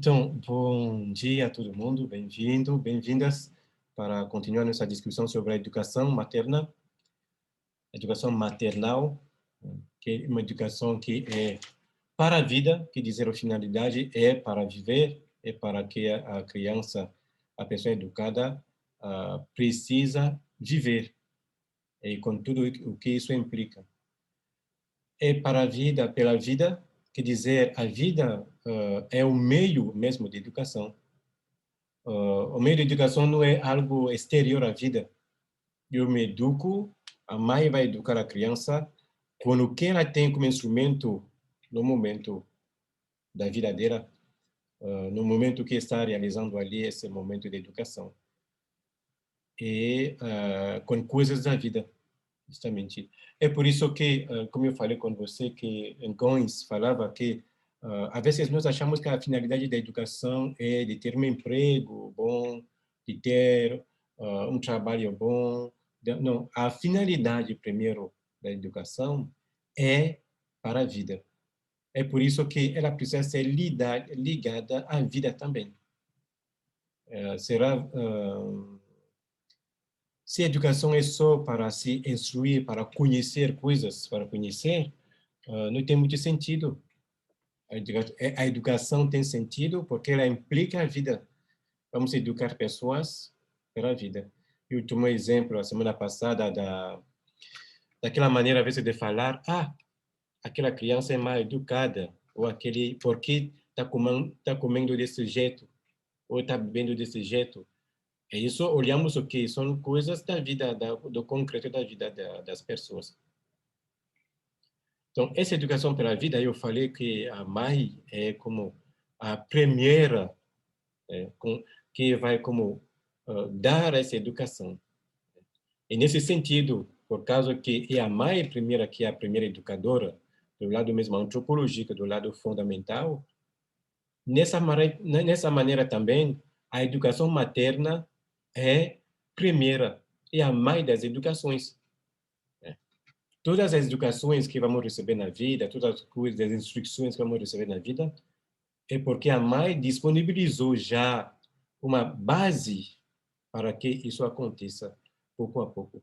Então, bom dia a todo mundo, bem-vindo, bem-vindas para continuar nossa discussão sobre a educação maternal, que é uma educação que é para a vida, que dizer a finalidade é para viver, é para que a criança, a pessoa educada, precisa viver, e com tudo o que isso implica. É para a vida, pela vida, quer dizer, a vida é o meio mesmo de educação. O meio de educação não é algo exterior à vida. Eu me educo, a mãe vai educar a criança com o que ela tem como instrumento no momento da vida dela, no momento que está realizando ali esse momento de educação. E com coisas da vida, justamente. É por isso que, como eu falei com você, que Goins falava que às vezes nós achamos que a finalidade da educação é de ter um emprego bom, de ter um trabalho bom. Não, a finalidade primeiro da educação é para a vida. É por isso que ela precisa ser ligada à vida também. Será se a educação é só para se instruir, para conhecer coisas, para conhecer, não tem muito sentido. A educação tem sentido porque ela implica a vida. Vamos educar pessoas pela vida. Eu tomei um exemplo a semana passada daquela maneira, às vezes, de falar, aquela criança é mal educada, ou aquele, porque tá comendo desse jeito, ou está bebendo desse jeito. É isso, olhamos o que são coisas da vida, do concreto da vida das pessoas. Então, essa educação pela vida, eu falei que a mãe é como a primeira que vai como dar essa educação. E nesse sentido, por causa que é a mãe primeira que é a primeira educadora, do lado mesmo antropológico, do lado fundamental, nessa maneira também, a educação materna é primeira, é a mãe das educações. Todas as educações que vamos receber na vida, todas as coisas, as instruções que vamos receber na vida, é porque a mãe disponibilizou já uma base para que isso aconteça pouco a pouco.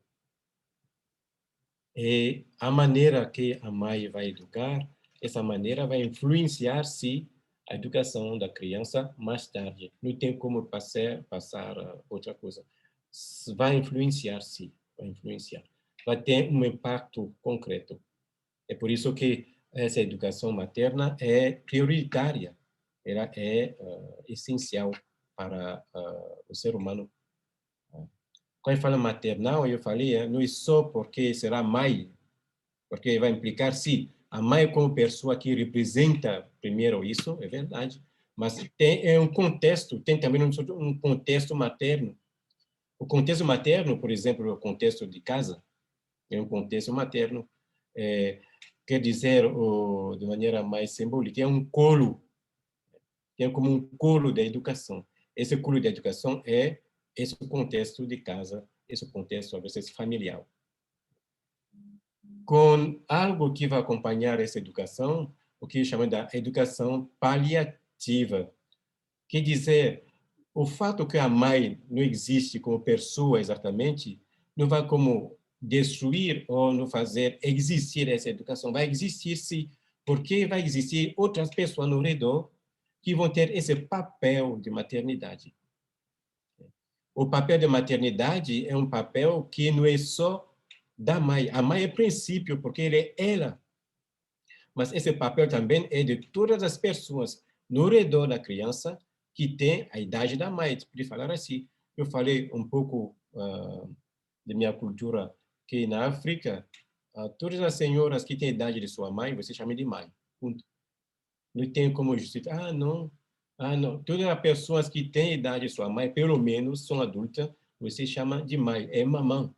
E a maneira que a mãe vai educar, essa maneira vai influenciar, se a educação da criança mais tarde. Não tem como passar outra coisa. Vai influenciar, sim, vai influenciar. Vai ter um impacto concreto. É por isso que essa educação materna é prioritária, ela é essencial para o ser humano. Quando eu falo maternal, eu falei, não é só porque será mãe, porque vai implicar, sim, a mãe como pessoa que representa primeiro isso, é verdade, mas tem um contexto, tem também um contexto materno. O contexto materno, por exemplo, o contexto de casa, é um contexto materno. É, quer dizer, de maneira mais simbólica, é um colo, é como um colo da educação. Esse colo da educação é esse contexto de casa, esse contexto, às vezes, familiar. Com algo que vai acompanhar essa educação, o que chamamos da educação paliativa. Quer dizer, o fato que a mãe não existe como pessoa exatamente, não vai como destruir ou não fazer existir essa educação. Vai existir, sim, porque vai existir outras pessoas no redor que vão ter esse papel de maternidade. O papel de maternidade é um papel que não é só da mãe. A mãe é princípio, porque ela. Mas esse papel também é de todas as pessoas no redor da criança que tem a idade da mãe, de falar assim. Eu falei um pouco de minha cultura, que na África, todas as senhoras que têm a idade de sua mãe, você chama de mãe. Ponto. Não tem como justificar, não. Todas as pessoas que têm a idade de sua mãe, pelo menos, são adultas, você chama de mãe, é mamã.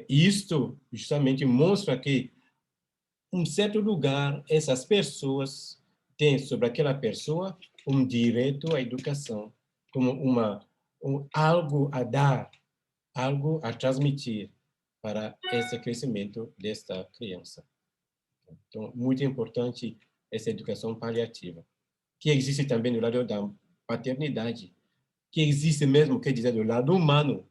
Isto justamente mostra que um certo lugar, essas pessoas têm sobre aquela pessoa um direito à educação, como algo a dar, algo a transmitir para esse crescimento desta criança. Então, muito importante essa educação paliativa. que existe também do lado da paternidade, que existe mesmo, quer dizer, do lado humano,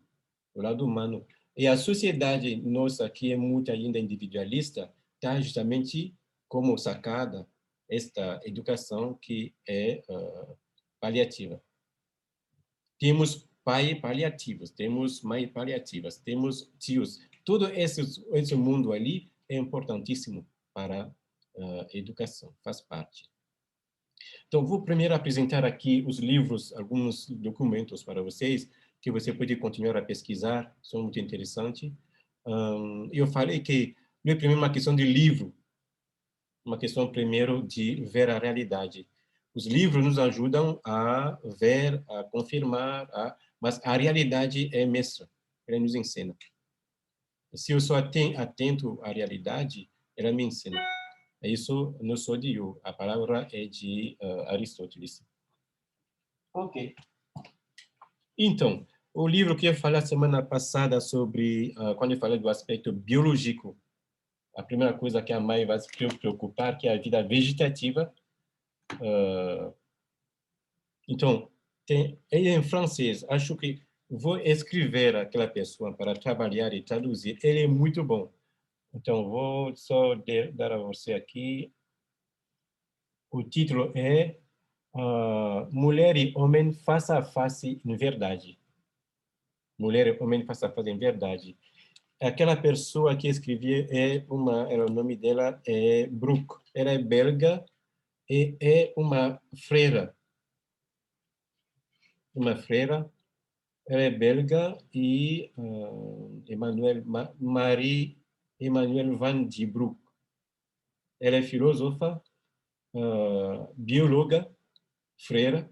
do lado humano. E a sociedade nossa, que é muito ainda individualista, está justamente como sacada esta educação que é paliativa. Temos pai paliativos, temos mãe paliativas, temos tios. Todo esse mundo ali é importantíssimo para a educação, faz parte. Então, vou primeiro apresentar aqui os livros, alguns documentos para vocês, que você pode continuar a pesquisar, são muito interessantes. Eu falei que não é primeiro uma questão de livro, uma questão primeiro de ver a realidade. Os livros nos ajudam a ver, a confirmar, mas a realidade é mestra, ela nos ensina. Se eu sou atento à realidade, ela me ensina. Isso não sou de eu, a palavra é de Aristóteles. Ok. Então, o livro que eu falei semana passada sobre, quando eu falei do aspecto biológico, a primeira coisa que a mãe vai se preocupar que é a vida vegetativa. Então, ele é em francês, acho que vou escrever aquela pessoa para trabalhar e traduzir, ele é muito bom. Então, vou só dar a você aqui, o título é Mulher e Homem Face a Face em Verdade. Mulher e Homem Face a Face em Verdade. Aquela pessoa que escrevia o nome dela é Brooke. Ela é belga e é uma freira. Uma freira. Ela é belga e Marie Emmanuelle Van de Broek. Ela é filósofa, bióloga, freira,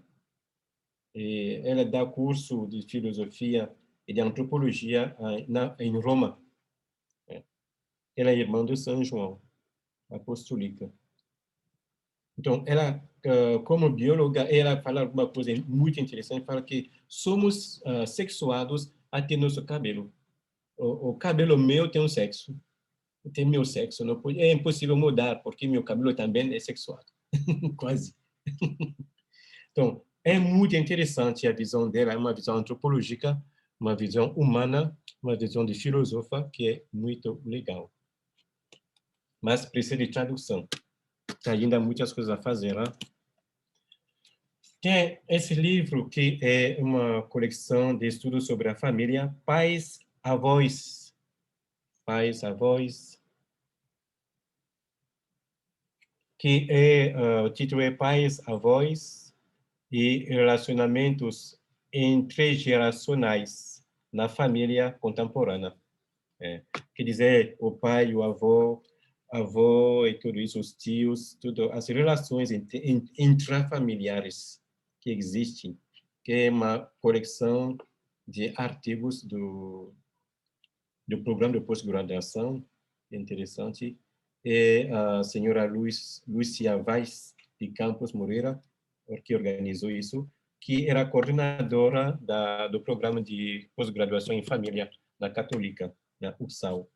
e ela dá curso de filosofia e de antropologia em Roma. Ela é irmã de São João, apostólica. Então, ela, como bióloga, ela fala alguma coisa muito interessante, fala que somos sexuados até nosso cabelo. O cabelo meu tem um sexo, tem meu sexo, não pode, é impossível mudar, porque meu cabelo também é sexuado, quase. Então, é muito interessante a visão dela, é uma visão antropológica, uma visão humana, uma visão de filósofa, que é muito legal. Mas precisa de tradução. Ainda há muitas coisas a fazer, né? Tem esse livro que é uma coleção de estudos sobre a família, Pais, Avós, que o título é Pais, Avós e Relacionamentos Intergeracionais na Família Contemporânea. Quer dizer, o pai, o avô e tudo isso, os tios, tudo, as relações intrafamiliares que existem, que é uma coleção de artigos do programa de pós-graduação, interessante, e a senhora Lúcia Vaz de Campos Moreira, que organizou isso, que era coordenadora do programa de pós-graduação em família da Católica, da UPSAL.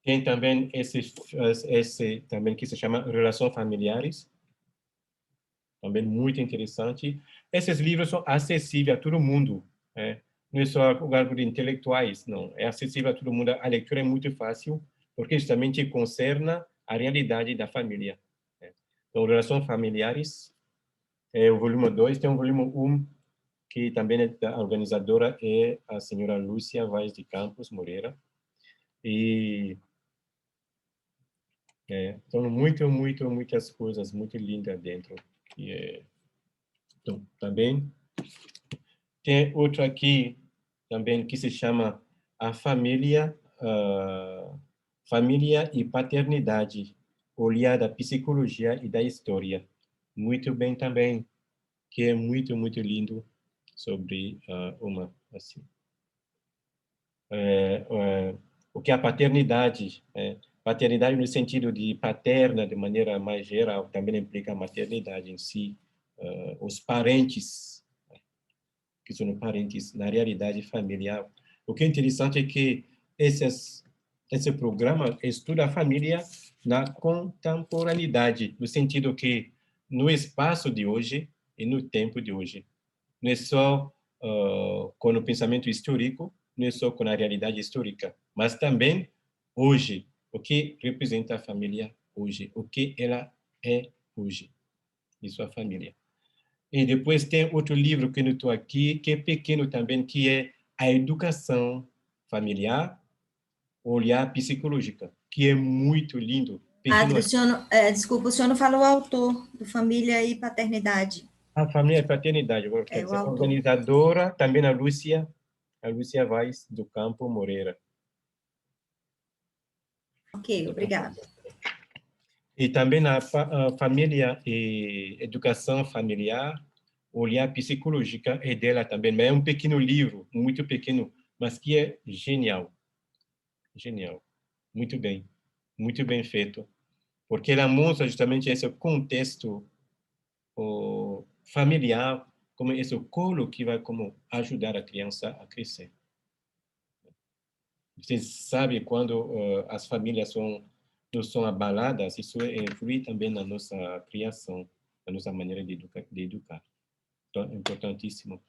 Tem também esse também que se chama Relações Familiares, também muito interessante. Esses livros são acessíveis a todo mundo, né? Não é só o grupo de intelectuais, não. É acessível a todo mundo. A leitura é muito fácil, porque justamente concerne a realidade da família, né? Então, Relações Familiares, o volume 2, tem o volume 1, que também é a organizadora é a senhora Lúcia Vaz de Campos Moreira. E então, muitas coisas muito lindas dentro. Então, também tem outro aqui também que se chama a família e paternidade, olhar da psicologia e da história. Muito bem também, que é muito lindo sobre uma assim. O que é a paternidade? Paternidade no sentido de paterna, de maneira mais geral, também implica a maternidade em si. Os parentes, que são parentes na realidade familiar. O que é interessante é que essas esse programa estuda a família na contemporaneidade, no sentido que no espaço de hoje e no tempo de hoje. Não é só com o pensamento histórico, não é só com a realidade histórica, mas também hoje, o que representa a família hoje, o que ela é hoje, e sua família. E depois tem outro livro que eu estou aqui, que é pequeno também, que é A Educação Familiar, Olhar Psicológica, que é muito lindo. Pequeno, Padre, o senhor não, desculpa, o senhor não falou o autor do Família e Paternidade. a família e paternidade, quer É o dizer, autor. organizadora, também a Lúcia Vaz do Campo Moreira. Ok, obrigada. E também a família e educação familiar, olhar psicológica é dela também, mas é um pequeno livro, muito pequeno, mas que é genial, genial, muito bem feito, porque ela mostra justamente esse contexto familiar, como esse colo que vai como ajudar a criança a crescer. Você sabe quando as famílias não são abaladas, isso influi também na nossa criação, na nossa maneira de educar. Então, é importantíssimo.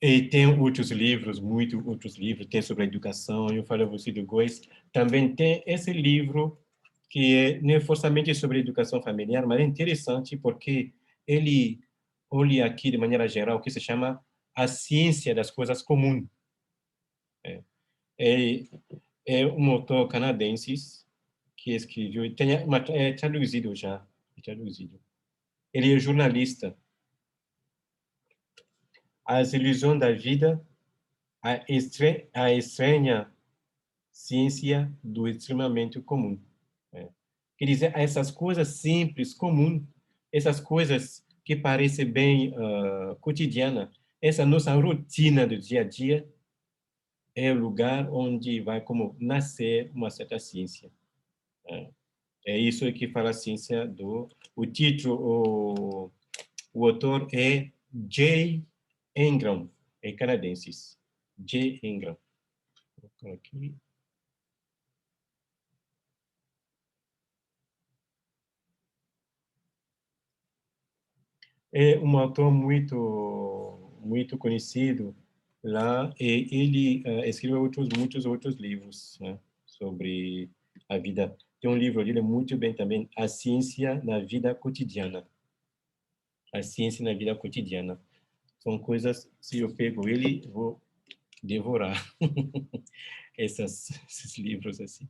E tem outros livros, muitos outros livros, tem sobre a educação, eu falei a você do Góes, também tem esse livro que não é forçamente sobre educação familiar, mas é interessante porque ele olha aqui de maneira geral o que se chama a ciência das coisas comuns. É, é um autor canadense que escreveu, é traduzido já, é traduzido. Ele é jornalista. As ilusões da vida, a estranha ciência do extremamente comum. É. Quer dizer, essas coisas simples, comuns, essas coisas que parecem bem cotidianas, essa nossa rotina do dia a dia, é o lugar onde vai como nascer uma certa ciência. É. É isso que fala a ciência do... O título, o autor é J. Ingram, é canadense. J. Ingram. Vou colocar aqui. É um autor muito conhecido lá e ele escreveu muitos outros livros, né, sobre a vida. Tem um livro dele muito bem também, A Ciência na Vida Cotidiana. A Ciência na Vida Cotidiana. São coisas, se eu pego ele, vou devorar esses livros assim.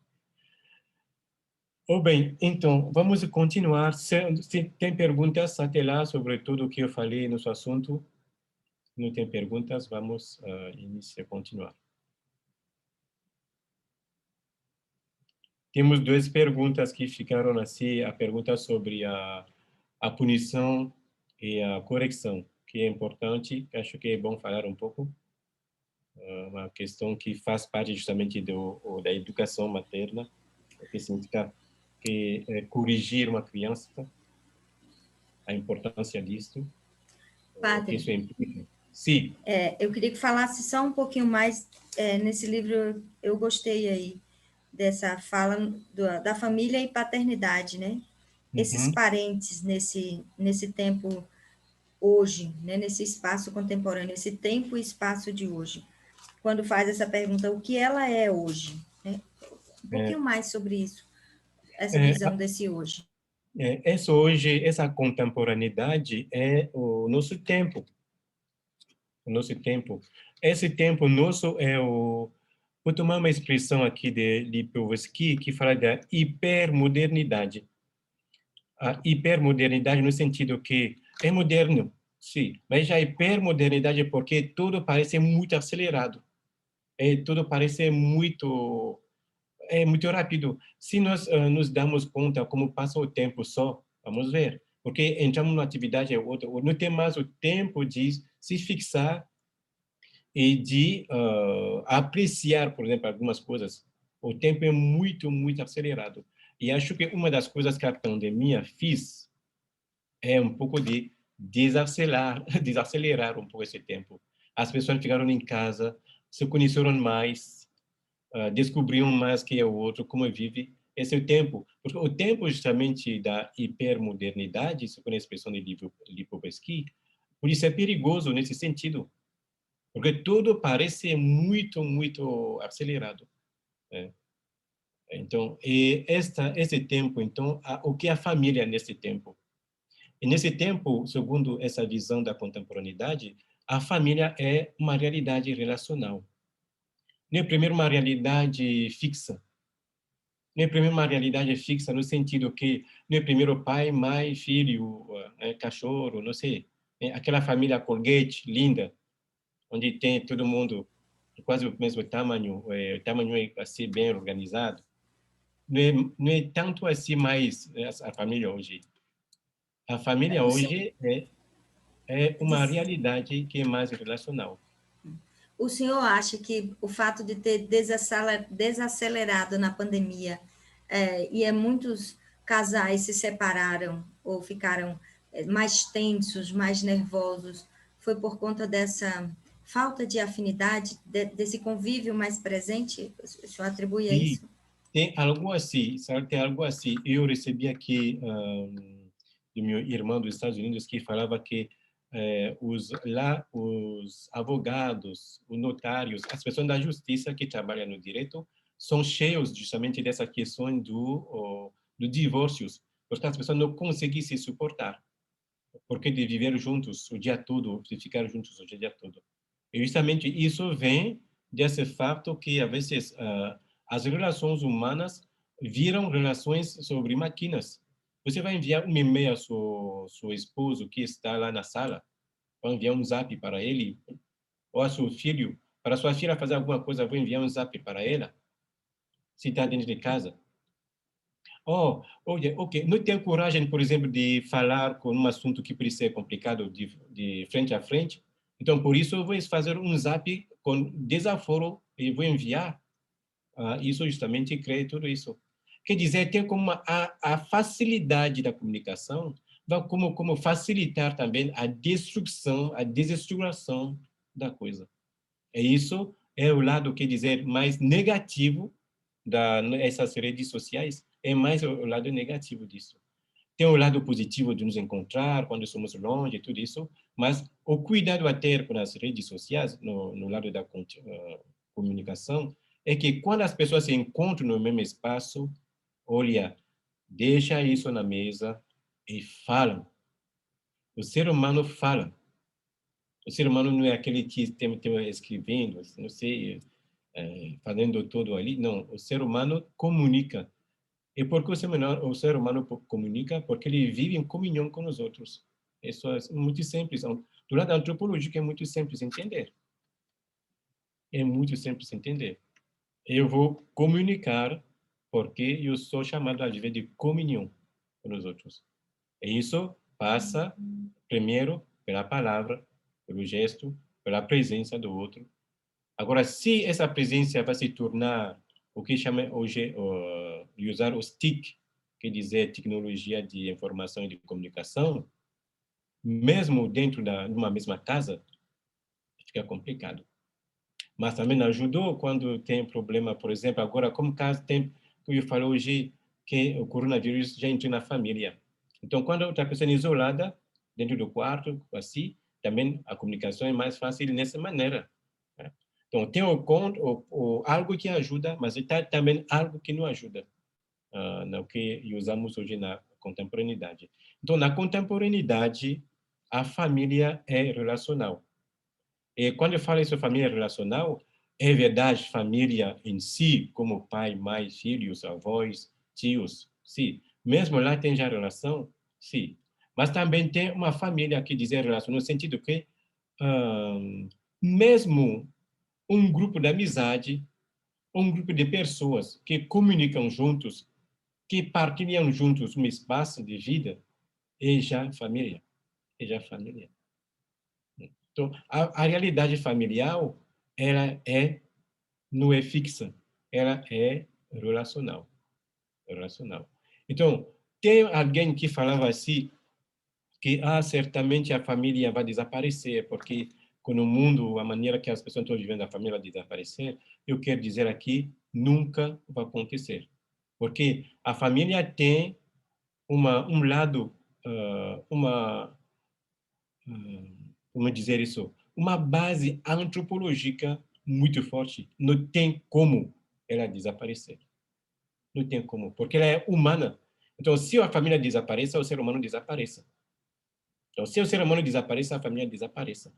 Oh, bem, então, vamos continuar. Se tem perguntas até lá sobre tudo o que eu falei no seu assunto, se não tem perguntas, vamos iniciar, continuar. Temos duas perguntas que ficaram assim, a pergunta sobre a punição e a correção, que é importante, acho que é bom falar um pouco, uma questão que faz parte justamente da educação materna, que significa que corrigir uma criança, a importância disso, o que Padre, isso implica. Sim. eu queria que falasse só um pouquinho mais nesse livro, eu gostei aí dessa fala da família e paternidade, né? Esses Uhum. parentes nesse tempo hoje, né? Nesse espaço contemporâneo, esse tempo e espaço de hoje. Quando faz essa pergunta, o que ela é hoje? Né? Um pouquinho mais sobre isso, essa É, visão desse hoje. essa hoje, essa contemporaneidade é o nosso tempo, o nosso tempo. Esse tempo nosso é vou tomar uma expressão aqui de Lipovetsky que fala da hipermodernidade. A hipermodernidade no sentido que é moderno, sim, mas a hipermodernidade é porque tudo parece muito acelerado, tudo parece muito rápido. Se nós nos damos conta como passa o tempo só, vamos ver, porque entramos numa atividade ou outra, não tem mais o tempo de se fixar e de apreciar, por exemplo, algumas coisas. O tempo é muito acelerado. E acho que uma das coisas que a pandemia fez é um pouco de desacelerar um pouco esse tempo. As pessoas ficaram em casa, se conheceram mais, descobrir um mais que é o outro, como vive esse é o tempo. Porque o tempo justamente da hipermodernidade, segundo a expressão de Lipovetsky, por isso é perigoso nesse sentido, porque tudo parece muito, muito acelerado. Né? Então, esse tempo, então, o que é a família nesse tempo? E nesse tempo, segundo essa visão da contemporaneidade, a família é uma realidade relacional. Não é primeiro uma realidade fixa. Não é primeiro uma realidade fixa no sentido que não é primeiro pai, mãe, filho, cachorro, não sei. Aquela família Colgate, linda, onde tem todo mundo quase o mesmo tamanho, o tamanho é assim bem organizado. Não é tanto assim mais a família hoje. A família O senhor, hoje é uma realidade que é mais relacional. o senhor acha que o fato de ter desacelerado na pandemia e muitos casais se separaram ou ficaram mais tensos, mais nervosos, foi por conta dessa falta de afinidade, desse convívio mais presente? O senhor atribui a Sim, isso? tem algo assim, sabe? Tem algo assim. Eu recebi aqui do meu irmão dos Estados Unidos que falava que os advogados, os notários, as pessoas da justiça que trabalham no direito são cheios justamente dessa questão do divórcios, porque as pessoas não conseguem se suportar, porque de viver juntos o dia todo, de ficar juntos o dia todo. E justamente isso vem desse fato que, às vezes, as relações humanas viram relações sobre máquinas. Você vai enviar um e-mail ao seu esposo que está lá na sala, vai enviar um zap para ele, ou a seu filho, para sua filha fazer alguma coisa, vou enviar um zap para ela, se está dentro de casa. Oh, olha, ok. Não tem coragem, por exemplo, de falar com um assunto que precisa ser complicado de frente a frente. Então, por isso, eu vou fazer um zap com desaforo e vou enviar. Isso justamente cria tudo isso. Quer dizer, tem como a facilidade da comunicação, vai como facilitar também a destruição, a desestruturação da coisa. Isso é o lado, quer dizer, mais negativo dessas redes sociais, é mais o lado negativo disso. Tem o lado positivo de nos encontrar quando somos longe, tudo isso, mas o cuidado a ter com as redes sociais, no lado da comunicação, é que quando as pessoas se encontram no mesmo espaço, olha, deixa isso na mesa e falam. O ser humano fala. O ser humano não é aquele que tem escrevendo, não sei, fazendo tudo ali. Não, o ser humano comunica. E por que o ser humano comunica? Porque ele vive em comunhão com os outros. Isso é muito simples. Do lado antropológico é muito simples entender. É muito simples entender. Eu vou comunicar porque eu sou chamado a viver de comunhão com os outros. E isso passa, primeiro, pela palavra, pelo gesto, pela presença do outro. Agora, se essa presença vai se tornar o que chama hoje de usar os TIC, quer dizer tecnologia de informação e de comunicação, mesmo dentro de uma mesma casa, fica complicado. Mas também ajudou quando tem problema, por exemplo, agora, como caso tem, que eu falo hoje, que o coronavírus já entrou na família. Então, quando outra pessoa é isolada, dentro do quarto, assim, também a comunicação é mais fácil nessa maneira. Né? Então, tem algo que ajuda, mas tem também algo que não ajuda, no que usamos hoje na contemporaneidade. Então, na contemporaneidade, a família é relacional. E quando eu falo isso, família relacional, é verdade, família em si, como pai, mãe, filhos, avós, tios, sim. Mesmo lá tem já relação, sim. Mas também tem uma família que diz relação, no sentido que, mesmo um grupo de amizade, um grupo de pessoas que comunicam juntos, que partilham juntos um espaço de vida, é já família. É já família. Então, a realidade familiar, ela não é fixa, ela é relacional. Relacional. Então, tem alguém que falava assim, que certamente a família vai desaparecer, porque com o mundo, a maneira que as pessoas estão vivendo a família vai desaparecer. Eu quero dizer aqui, nunca vai acontecer. Porque a família tem um lado, como dizer isso, uma base antropológica muito forte. Não tem como ela desaparecer. Não tem como, porque ela é humana. Então, se a família desapareça, o ser humano desapareça. Então, se o ser humano desapareça, a família desapareça.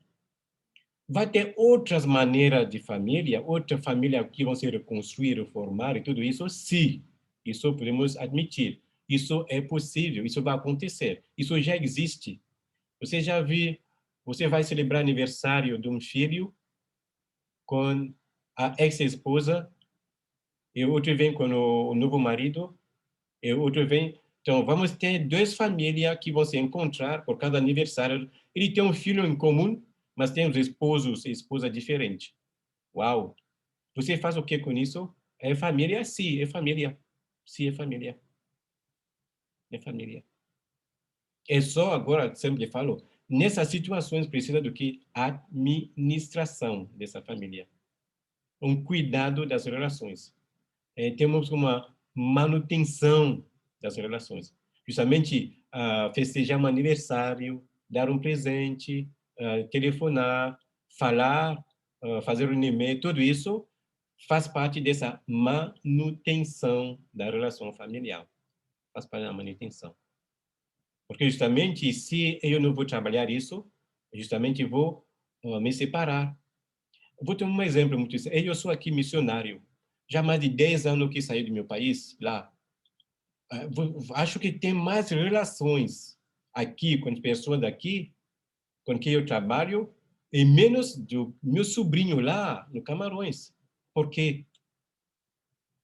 Vai ter outras maneiras de família, outra família que vão se reconstruir, reformar e tudo isso, sim. Isso podemos admitir. Isso é possível, isso vai acontecer. Isso já existe. Você já viu, você vai celebrar aniversário de um filho com a ex-esposa, e outro vem com o novo marido, e outro vem. Então, vamos ter duas famílias que vão se encontrar por cada aniversário. Ele tem um filho em comum, mas tem os esposos e esposa diferentes. Uau! Você faz o que com isso? É família? Sim, é família. Sim, é família. É família. É só agora, sempre falo, nessas situações precisa do que? Administração dessa família. Um cuidado das relações. Temos uma manutenção das relações. Justamente festejar um aniversário, dar um presente, telefonar, falar, fazer um e-mail, tudo isso faz parte dessa manutenção da relação familiar. Faz parte da manutenção. Porque justamente se eu não vou trabalhar isso, justamente vou me separar. Vou ter um exemplo muito simples. Eu sou aqui missionário. Já há mais de 10 anos que saí do meu país, lá. Acho que tem mais relações aqui com as pessoas daqui, com quem eu trabalho, e menos do meu sobrinho lá no Camarões. Por quê?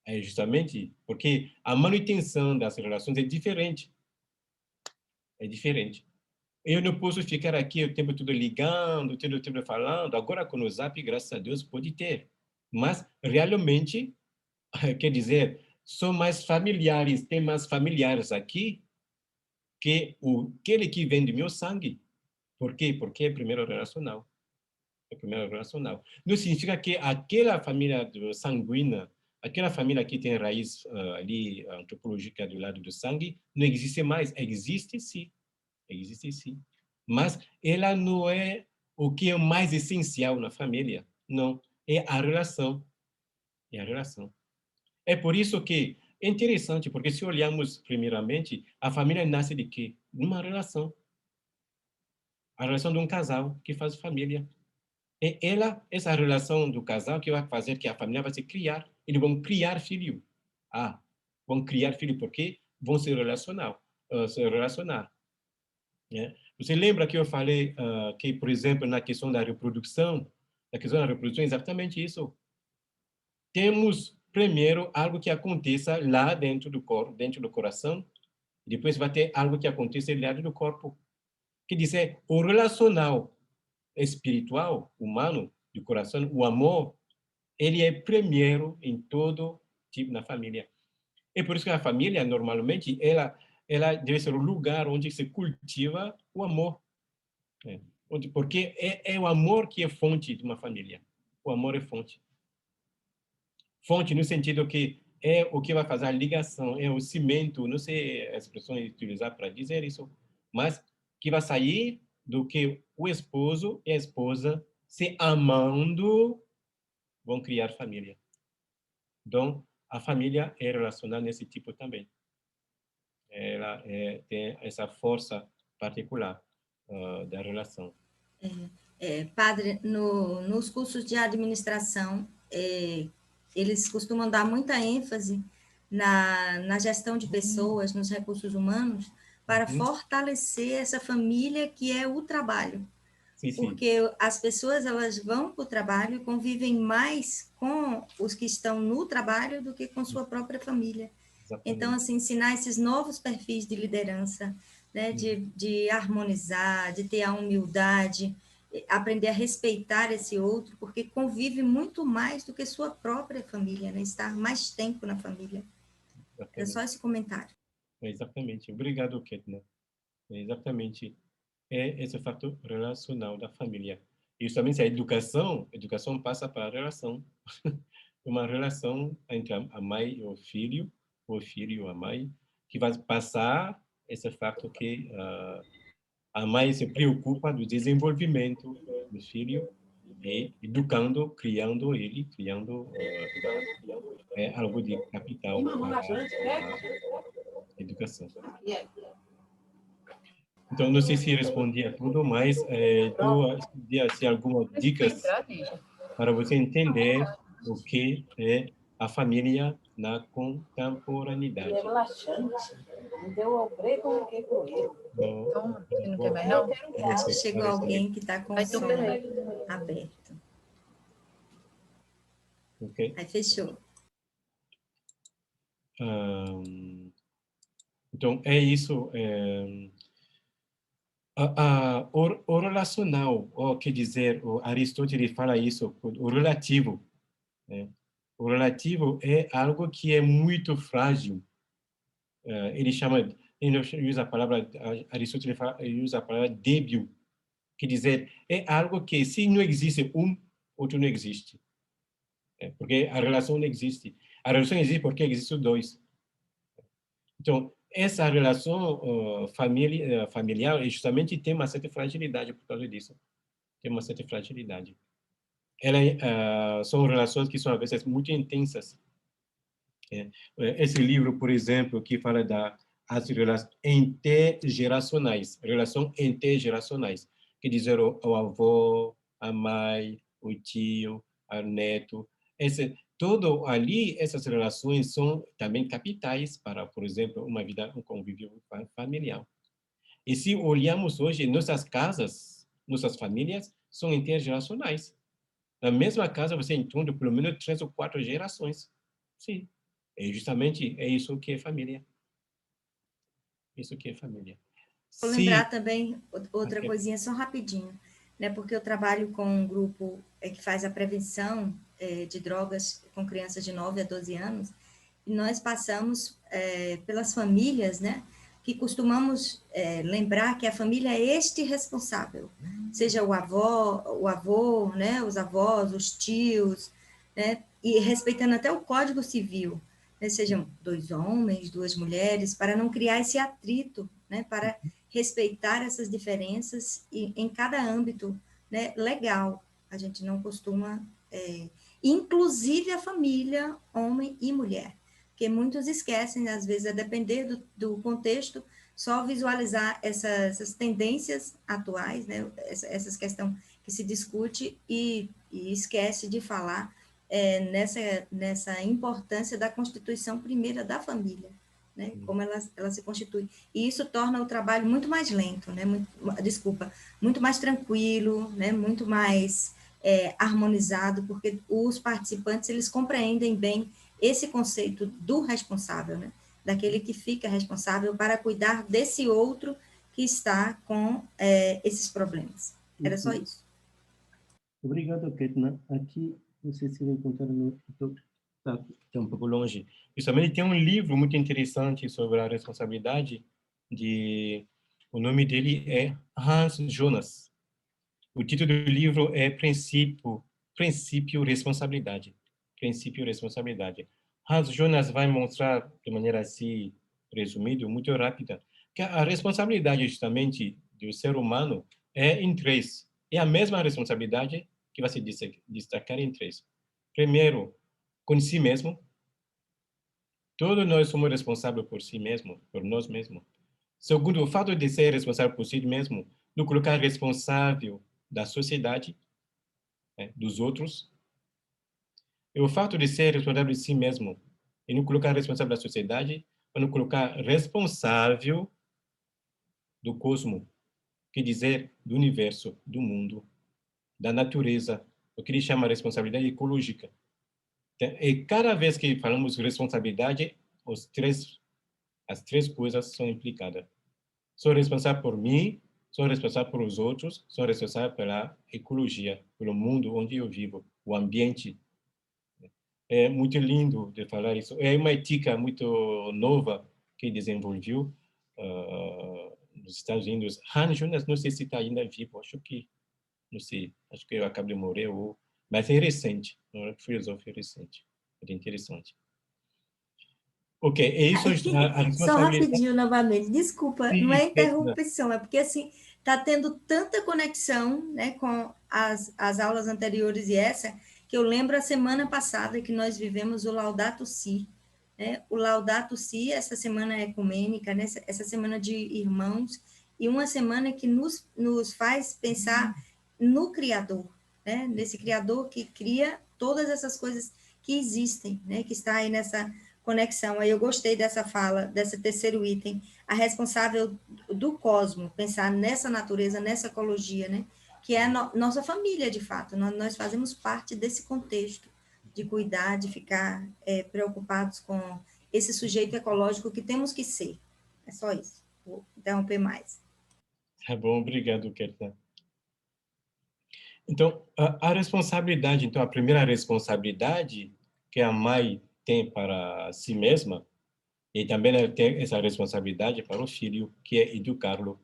É justamente porque a manutenção das relações é diferente. É diferente. Eu não posso ficar aqui o tempo todo ligando, o tempo todo falando. Agora, com o Zap, graças a Deus, pode ter. Mas, realmente, quer dizer, são mais familiares, tem mais familiares aqui que aquele que vem do meu sangue. Por quê? Porque é primeiro relacional. É primeiro relacional. Não significa que aquela família sanguínea, aquela família que tem raiz ali antropológica do lado do sangue, não existe mais. Existe sim. Existe sim. Mas ela não é o que é mais essencial na família. Não. É a relação. É a relação. É por isso que é interessante, porque se olharmos primeiramente, a família nasce de quê? De uma relação. A relação de um casal que faz família. É essa relação do casal que vai fazer que a família vai se criar. Eles vão criar filho. Vão criar filho porque vão se relacionar. Né? Você lembra que eu falei que, por exemplo, na questão da reprodução, é exatamente isso. Temos primeiro algo que aconteça lá dentro do corpo, dentro do coração, depois vai ter algo que aconteça lá dentro do corpo. Quer dizer, o relacional espiritual, humano, do coração, o amor, ele é primeiro em todo tipo na família. É por isso que a família, normalmente, ela deve ser o lugar onde se cultiva o amor. Né? Porque é o amor que é fonte de uma família. O amor é fonte. Fonte no sentido que é o que vai fazer a ligação, é o cimento, não sei a expressão utilizar para dizer isso, mas que vai sair do que o esposo e a esposa se amando vão criar família. Então, a família é relacionada nesse tipo também. Ela tem essa força particular da relação. Padre, nos cursos de administração, eles costumam dar muita ênfase na gestão de pessoas, nos recursos humanos, para Uhum. fortalecer essa família que é o trabalho. Sim, sim. Porque as pessoas elas vão para o trabalho e convivem mais com os que estão no trabalho do que com sua própria família. Então, Exatamente. assim, ensinar esses novos perfis de liderança, né, de harmonizar, de ter a humildade, aprender a respeitar esse outro, porque convive muito mais do que sua própria família, né, estar mais tempo na família. É só Exatamente. esse comentário. Exatamente. Obrigado, Ketna. Exatamente. É esse fator relacional da família. E justamente a educação passa para a relação. uma relação entre a mãe e o filho e a mãe, que vai passar esse fato que a mãe se preocupa do desenvolvimento do filho e educando, criando ele, criando algo de capital para a educação. Então, não sei se respondi a tudo, mas eu dei assim, algumas dicas para você entender o que é a família na contemporaneidade. É relaxante. Não deu ao break, eu fiquei com ele. Toma, você não quer mais Eu não? quero Eu acho que chegou alguém que está com o som peraí. aberto. Okay. Aí fechou. Então, é isso. O relacional, quer dizer, o Aristóteles fala isso, o relativo. Né? O relativo é algo que é muito frágil. Ele usa a palavra, Aristóteles usa a palavra débil, quer dizer, é algo que se não existe um, outro não existe. Porque a relação não existe. A relação existe porque existem dois. Então, essa relação familiar justamente tem uma certa fragilidade por causa disso. Tem uma certa fragilidade. São relações que são, às vezes, muito intensas. Esse livro, por exemplo, que fala das relações intergeracionais, que dizer o avô, a mãe, o tio, o neto, tudo ali, essas relações são também capitais para, por exemplo, uma vida, um convívio familiar. E se olhamos hoje, nossas casas, nossas famílias são intergeracionais. Na mesma casa você encontra pelo menos 3 ou 4 gerações. Sim. Justamente é isso que é família. Isso que é família. Vou lembrar também outra coisinha, só rapidinho, né? Porque eu trabalho com um grupo que faz a prevenção de drogas com crianças de 9 a 12 anos, e nós passamos pelas famílias, né? Que costumamos lembrar que a família é este responsável, seja o avô, né? Os avós, os tios, né? E respeitando até o Código Civil, né? Sejam 2 homens, 2 mulheres, para não criar esse atrito, né? Para respeitar essas diferenças e, em cada âmbito, né, legal. A gente não costuma, inclusive a família, homem e mulher, porque muitos esquecem, às vezes, a depender do contexto, só visualizar essas tendências atuais, né, essas questões que se discute e esquece de falar nessa importância da constituição primeira da família, né? Como ela se constitui. E isso torna o trabalho muito mais lento, né? Muito mais tranquilo, né? Muito mais harmonizado, porque os participantes, eles compreendem bem esse conceito do responsável, né? Daquele que fica responsável para cuidar desse outro que está com esses problemas. Era só isso. Obrigado, Ketna. Aqui, não sei se vai encontrar no... Está um pouco longe. Justamente tem um livro muito interessante sobre a responsabilidade o nome dele é Hans Jonas. O título do livro é Princípio Responsabilidade. Princípio Responsabilidade. Hans Jonas vai mostrar de maneira assim resumida, muito rápida, que a responsabilidade justamente do ser humano é em 3. É a mesma responsabilidade que vai se destacar em 3. Primeiro, com si mesmo. Todos nós somos responsáveis por si mesmo, por nós mesmos. Segundo, o fato de ser responsável por si mesmo, nos colocar responsável da sociedade, dos outros. E o fato de ser responsável de si mesmo e nos colocar responsável da sociedade, vai nos colocar responsável do cosmos, quer dizer, do universo, do mundo, da natureza, o que ele chama de responsabilidade ecológica. E cada vez que falamos de responsabilidade, as 3 coisas são implicadas. Sou responsável por mim, sou responsável por os outros, sou responsável pela ecologia, pelo mundo onde eu vivo, o ambiente. É muito lindo de falar isso. É uma ética muito nova que desenvolveu nos Estados Unidos. Hans Jonas, não sei se está ainda vivo, não sei, acho que eu acabo de morrer, mas é recente, um filósofo recente. Muito interessante. Ok, é isso a Só responsabilidade. rapidinho novamente, desculpa, não é Sim, interrupção, é porque assim está tendo tanta conexão, né, com as aulas anteriores e essa, que eu lembro a semana passada que nós vivemos o Laudato Si, né? O Laudato Si, essa semana ecumênica, né, essa semana de irmãos, e uma semana que nos faz pensar no Criador, né, nesse Criador que cria todas essas coisas que existem, né, que está aí nessa conexão. Aí eu gostei dessa fala, desse terceiro item, a responsável do cosmo, pensar nessa natureza, nessa ecologia, né? Que é a nossa família, de fato. Nós fazemos parte desse contexto de cuidar, de ficar preocupados com esse sujeito ecológico que temos que ser. É só isso. Vou interromper mais. Tá bom, obrigado, Kerta. Então, a responsabilidade, então, a primeira responsabilidade que a mãe tem para si mesma, e também ela tem essa responsabilidade para o filho, que é educá-lo,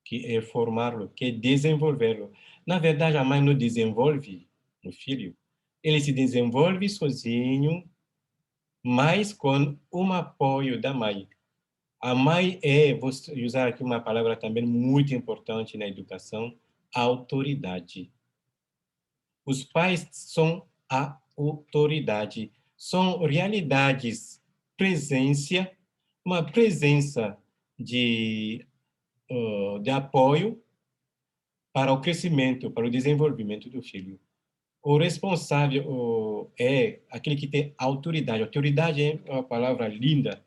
que é formá-lo, que é desenvolvê-lo. Na verdade, a mãe não desenvolve o filho, ele se desenvolve sozinho, mas com um apoio da mãe. A mãe é, vou usar aqui uma palavra também muito importante na educação, autoridade. Os pais são a autoridade, são realidades, uma presença de apoio para o crescimento, para o desenvolvimento do filho. O responsável é aquele que tem autoridade. Autoridade é uma palavra linda,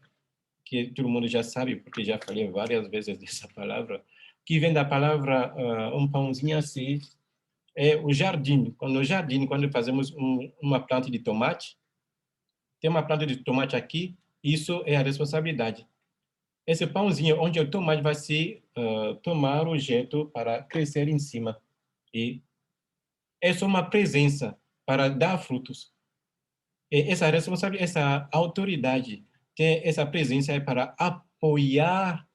que todo mundo já sabe, porque já falei várias vezes dessa palavra, que vem da palavra um pãozinho assim, é o jardim. No jardim, quando fazemos uma planta de tomate, tem uma planta de tomate aqui, isso é a responsabilidade. Esse pãozinho, onde o tomate vai se tomar o jeito para crescer em cima. E é só uma presença para dar frutos. E essa responsabilidade, essa autoridade, tem essa presença é para apoiar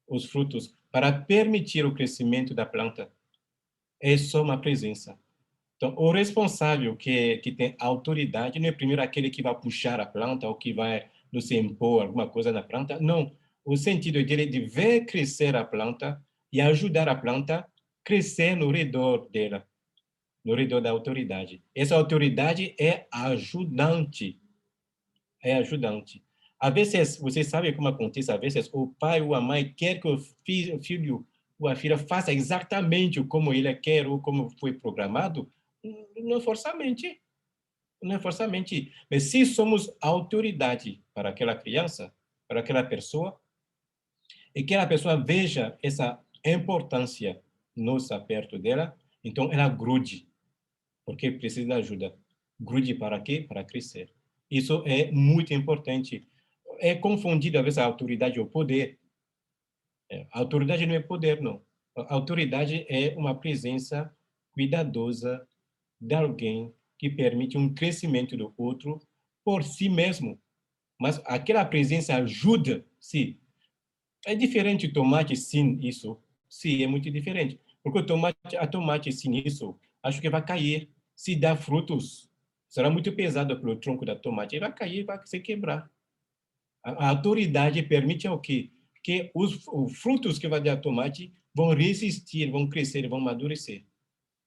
os frutos, para permitir o crescimento da planta. É só uma presença. Então, o responsável que tem autoridade não é primeiro aquele que vai puxar a planta ou que vai nos impor alguma coisa na planta. Não. O sentido dele é de ver crescer a planta e ajudar a planta a crescer no redor dela, no redor da autoridade. Essa autoridade é ajudante. É ajudante. Às vezes, você sabe como acontece, às vezes o pai ou a mãe quer que o filho ou a filha faça exatamente como ele quer ou como foi programado, não forçamente, não é forçamente. Mas se somos autoridade para aquela criança, para aquela pessoa, e que a pessoa veja essa importância nossa perto dela, então ela grude, porque precisa de ajuda. Grude para quê? Para crescer. Isso é muito importante. É confundido, às vezes, a autoridade e o poder. A autoridade não é poder, não. A autoridade é uma presença cuidadosa de alguém que permite um crescimento do outro por si mesmo. Mas aquela presença ajuda, sim. É diferente o tomate sem isso. Sim, é muito diferente. Porque a tomate sem isso, acho que vai cair. Se dá frutos, será muito pesado pelo tronco da tomate. Ele vai cair, vai se quebrar. A autoridade permite o quê? Que os frutos que vai dar tomate vão resistir, vão crescer, vão amadurecer.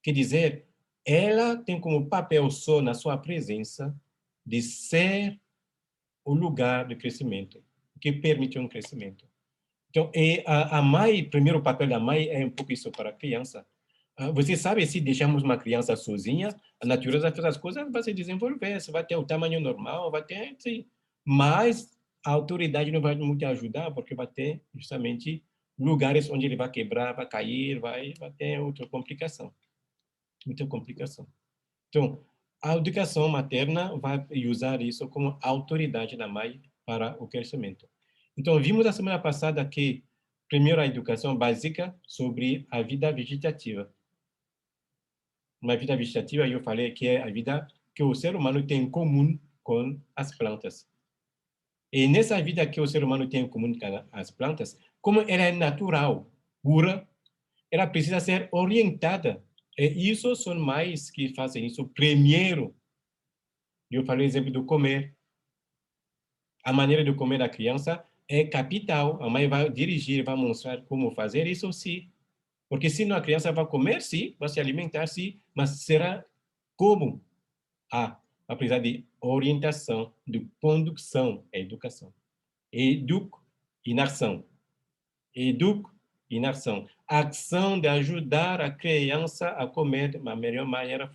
Quer dizer, ela tem como papel só na sua presença de ser o lugar de crescimento, que permite um crescimento. Então, a mãe, primeiro o papel da mãe é um pouco isso para a criança. Você sabe, se deixarmos uma criança sozinha, a natureza faz as coisas, vai se desenvolver, você vai ter o tamanho normal, vai ter, sim. Mas a autoridade não vai muito ajudar, porque vai ter justamente lugares onde ele vai quebrar, vai cair, vai ter outra complicação. Muita complicação. Então, a educação materna vai usar isso como autoridade da mãe para o crescimento. Então, vimos na semana passada que, primeiro, a educação básica sobre a vida vegetativa. Uma vida vegetativa, eu falei que é a vida que o ser humano tem em comum com as plantas. E nessa vida que o ser humano tem em comum com as plantas, como ela é natural, pura, ela precisa ser orientada. E isso são mais que fazem isso primeiro. Eu falei o exemplo do comer. A maneira de comer da criança é capital. A mãe vai dirigir, vai mostrar como fazer isso, sim. Porque senão a criança vai comer, sim, vai se alimentar, sim, mas será como? Apesar de orientação, de condução, é educação. Educo e nação. Educo e nação. A ação de ajudar a criança a comer da melhor maneira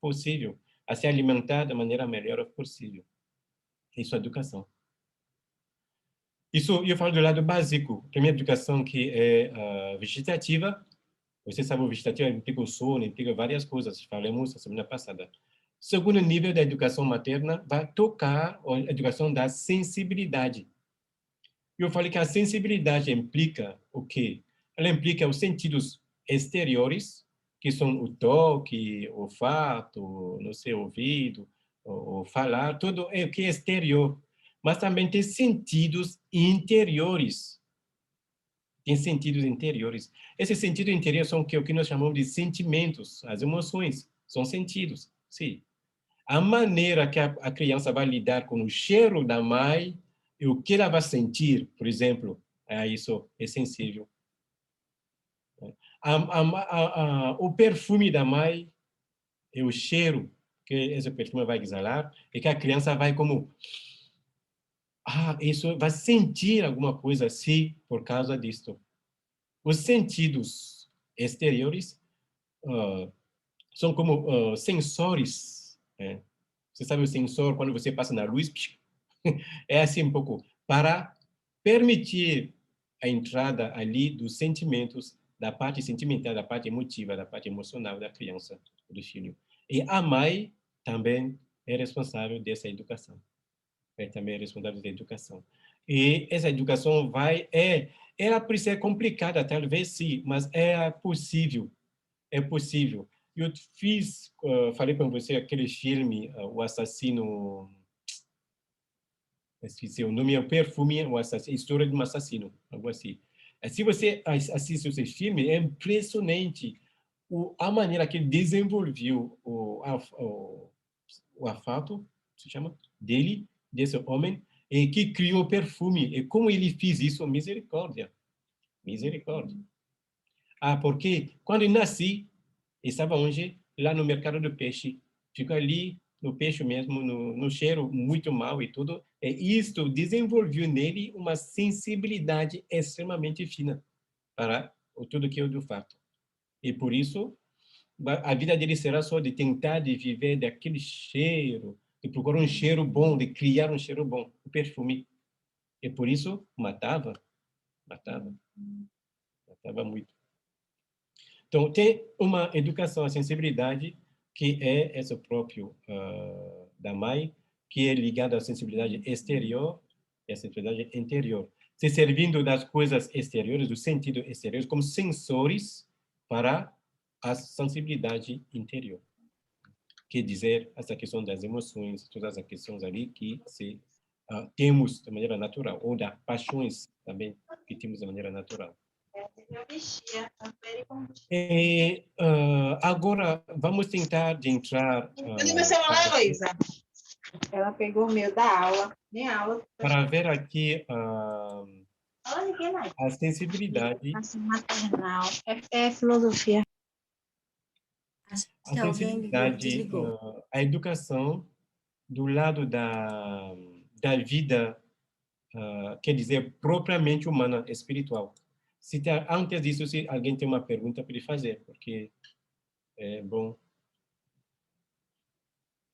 possível, a se alimentar da maneira melhor possível. Isso é educação. Isso eu falo do lado básico. Primeira educação que é vegetativa. Você sabe, o vegetativo implica o sono, implica várias coisas. Falamos na semana passada. Segundo nível da educação materna vai tocar a educação da sensibilidade. Eu falei que a sensibilidade implica o quê? Ela implica os sentidos exteriores, que são o toque, o olfato, não sei, o ouvido, o falar, tudo é o que é exterior. Mas também tem sentidos interiores. Tem sentidos interiores. Esses sentidos interiores são o que nós chamamos de sentimentos, as emoções, são sentidos, sim. A maneira que a criança vai lidar com o cheiro da mãe e o que ela vai sentir, por exemplo, isso é sensível. O perfume da mãe é o cheiro que esse perfume vai exalar e que a criança vai como isso vai sentir alguma coisa assim por causa disto. Os sentidos exteriores são como sensores. Né? Você sabe o sensor, quando você passa na luz, é assim um pouco, para permitir a entrada ali dos sentimentos, da parte sentimental, da parte emotiva, da parte emocional da criança, do filho. E a mãe também é responsável dessa educação. Também é responsável da educação. E essa educação ela precisa ser complicada, talvez sim, mas é possível. É possível. Eu falei para você aquele filme, O Assassino, esqueci o nome, é o Perfume, o assassino, História de um Assassino, algo assim. Se você assiste esse filme, é impressionante a maneira que ele desenvolveu o afeto, se chama, desse homem, e que criou o perfume. E como ele fez isso? Misericórdia. Misericórdia. Porque quando eu nasci, estava onde? Lá no mercado do peixe. Fica ali no peixe mesmo, no cheiro muito mal e tudo. E isto desenvolveu nele uma sensibilidade extremamente fina para tudo que é do fato. E por isso, a vida dele será só de tentar de viver daquele cheiro, de procurar um cheiro bom, de criar um cheiro bom, o perfume. E por isso, matava muito. Então, tem uma educação à sensibilidade que é esse próprio da mãe, que é ligada à sensibilidade exterior e à sensibilidade interior, se servindo das coisas exteriores, dos sentidos exteriores, como sensores para a sensibilidade interior. Quer dizer, essa questão das emoções, todas as questões ali que temos de maneira natural, ou das paixões também que temos de maneira natural. Agora, vamos tentar de entrar... Cadê meu celular, Heloísa? Ela pegou o meu da aula. Nem aula. Para ver aqui a sensibilidade... Maternal. É filosofia. Acho A que alguém ligou, sensibilidade, desligou. a educação do lado da vida, quer dizer, propriamente humana, espiritual. Antes disso, se alguém tem uma pergunta para lhe fazer, porque é bom.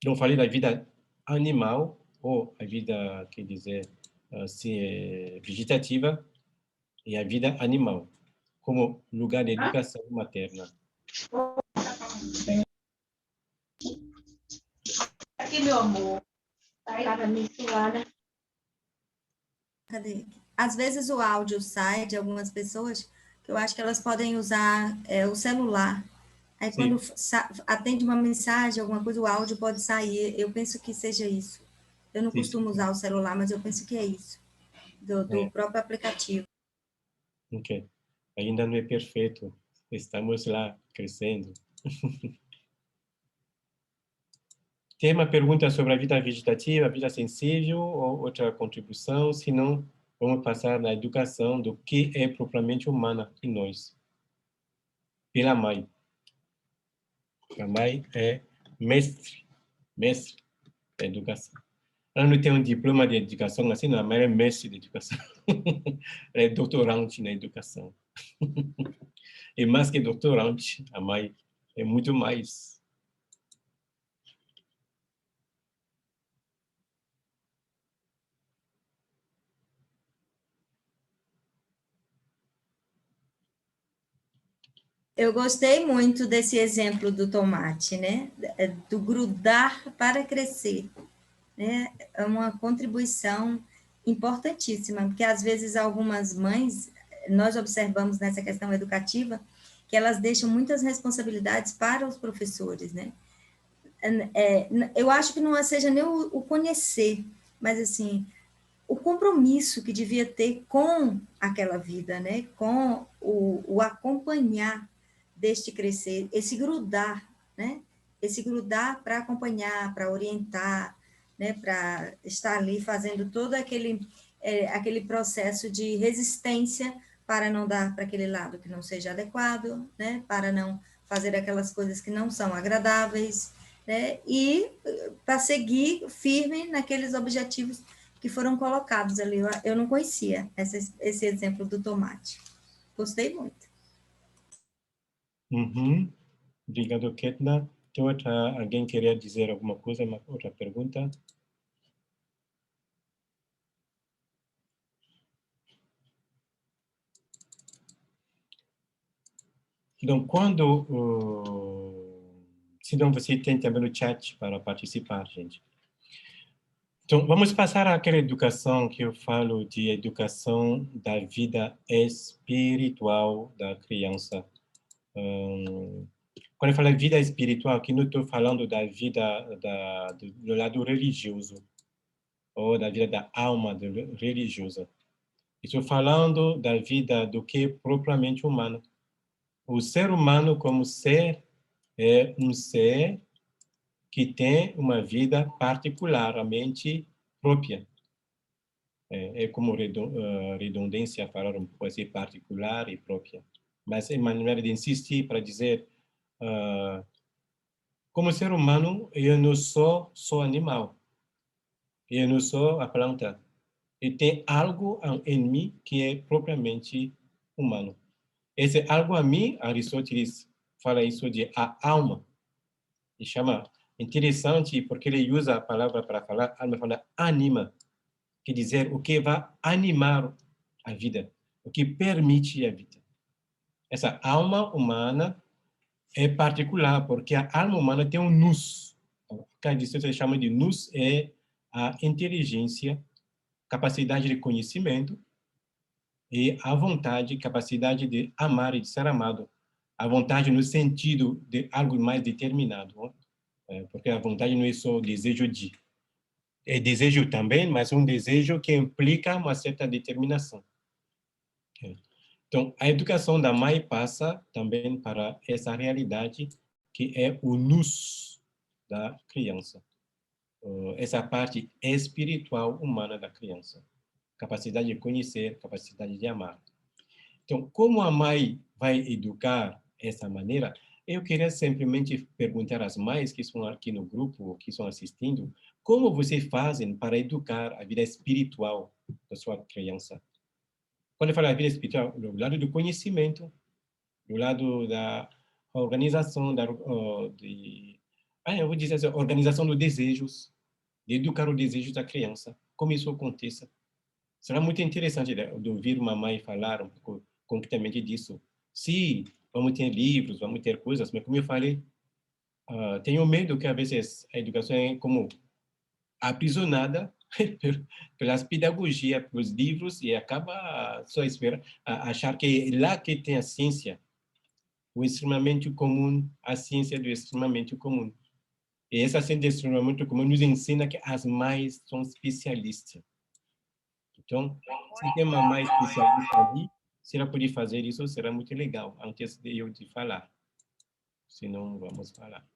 Não falei da vida animal, ou a vida, quer dizer, vegetativa, e a vida animal, como lugar de educação materna. Aqui, meu amor. Tá menstruada. Cadê? Às vezes o áudio sai de algumas pessoas, que eu acho que elas podem usar o celular. Aí quando atende uma mensagem, alguma coisa, o áudio pode sair. Eu penso que seja isso. Eu não costumo usar o celular, mas eu penso que é isso. Do próprio aplicativo. Ok. Ainda não é perfeito. Estamos lá, crescendo. Tem uma pergunta sobre a vida vegetativa, a vida sensível ou outra contribuição? Se não, vamos passar na educação do que é propriamente humana em nós. Pela mãe. A mãe é mestre da educação. Ela não tem um diploma de educação assim, não, mas ela é mestre de educação. Ela é doutorante na educação. E mais que doutorante, a mãe é muito mais. Eu gostei muito desse exemplo do tomate, né? Do grudar para crescer, né? É uma contribuição importantíssima, porque às vezes algumas mães, nós observamos nessa questão educativa, que elas deixam muitas responsabilidades para os professores, né? Eu acho que não seja nem o conhecer, mas assim, o compromisso que devia ter com aquela vida, né? Com o acompanhar deste crescer, esse grudar, né? Esse grudar para acompanhar, para orientar, né? Para estar ali fazendo todo aquele processo de resistência para não dar para aquele lado que não seja adequado, né? Para não fazer aquelas coisas que não são agradáveis, né? E para seguir firme naqueles objetivos que foram colocados ali. Eu não conhecia esse exemplo do tomate. Gostei muito. Uhum. Obrigado, Ketna. Tem alguém queria dizer alguma coisa, uma outra pergunta? Então, se não, você tem também no chat para participar, gente. Então, vamos passar àquela educação que eu falo de educação da vida espiritual da criança. Quando eu falo vida espiritual, aqui não estou falando da vida do lado religioso, ou da vida da alma religiosa. Estou falando da vida do que é propriamente humano. O ser humano como ser é um ser que tem uma vida particularmente própria. É como redundância falar um pouco assim, particular e própria. Mas é maneira de insistir para dizer, como ser humano, eu não sou só animal. Eu não sou a planta. E tem algo em mim que é propriamente humano. Esse algo a mim, Aristóteles fala isso de a alma. E chama interessante porque ele usa a palavra para falar, alma fala anima, quer dizer o que vai animar a vida, o que permite a vida. Essa alma humana é particular porque a alma humana tem um nous. A Aristóteles chama de nous é a inteligência, capacidade de conhecimento e a vontade, capacidade de amar e de ser amado. A vontade no sentido de algo mais determinado, porque a vontade não é só o desejo de. É desejo também, mas um desejo que implica uma certa determinação. Então, a educação da mãe passa também para essa realidade que é o nous da criança. Essa parte espiritual humana da criança. Capacidade de conhecer, capacidade de amar. Então, como a mãe vai educar essa maneira, eu queria simplesmente perguntar às mães que estão aqui no grupo, que estão assistindo, como vocês fazem para educar a vida espiritual da sua criança? Quando eu falo da vida espiritual, do lado do conhecimento, do lado da organização, eu vou dizer assim, organização dos desejos, de educar os desejos da criança, como isso aconteça. Será muito interessante de ouvir uma mãe falar um pouco concretamente disso. Sim, vamos ter livros, vamos ter coisas, mas como eu falei, tenho medo que às vezes a educação é como aprisionada pelas pedagogias, pelos livros, e acaba só esperando, achar que é lá que tem a ciência, o extremamente comum, a ciência do extremamente comum. E essa ciência do extremamente comum nos ensina que as mães são especialistas. Então, se tem uma mãe especialista ali, se ela puder fazer isso, será muito legal, antes de eu te falar. Senão, vamos falar.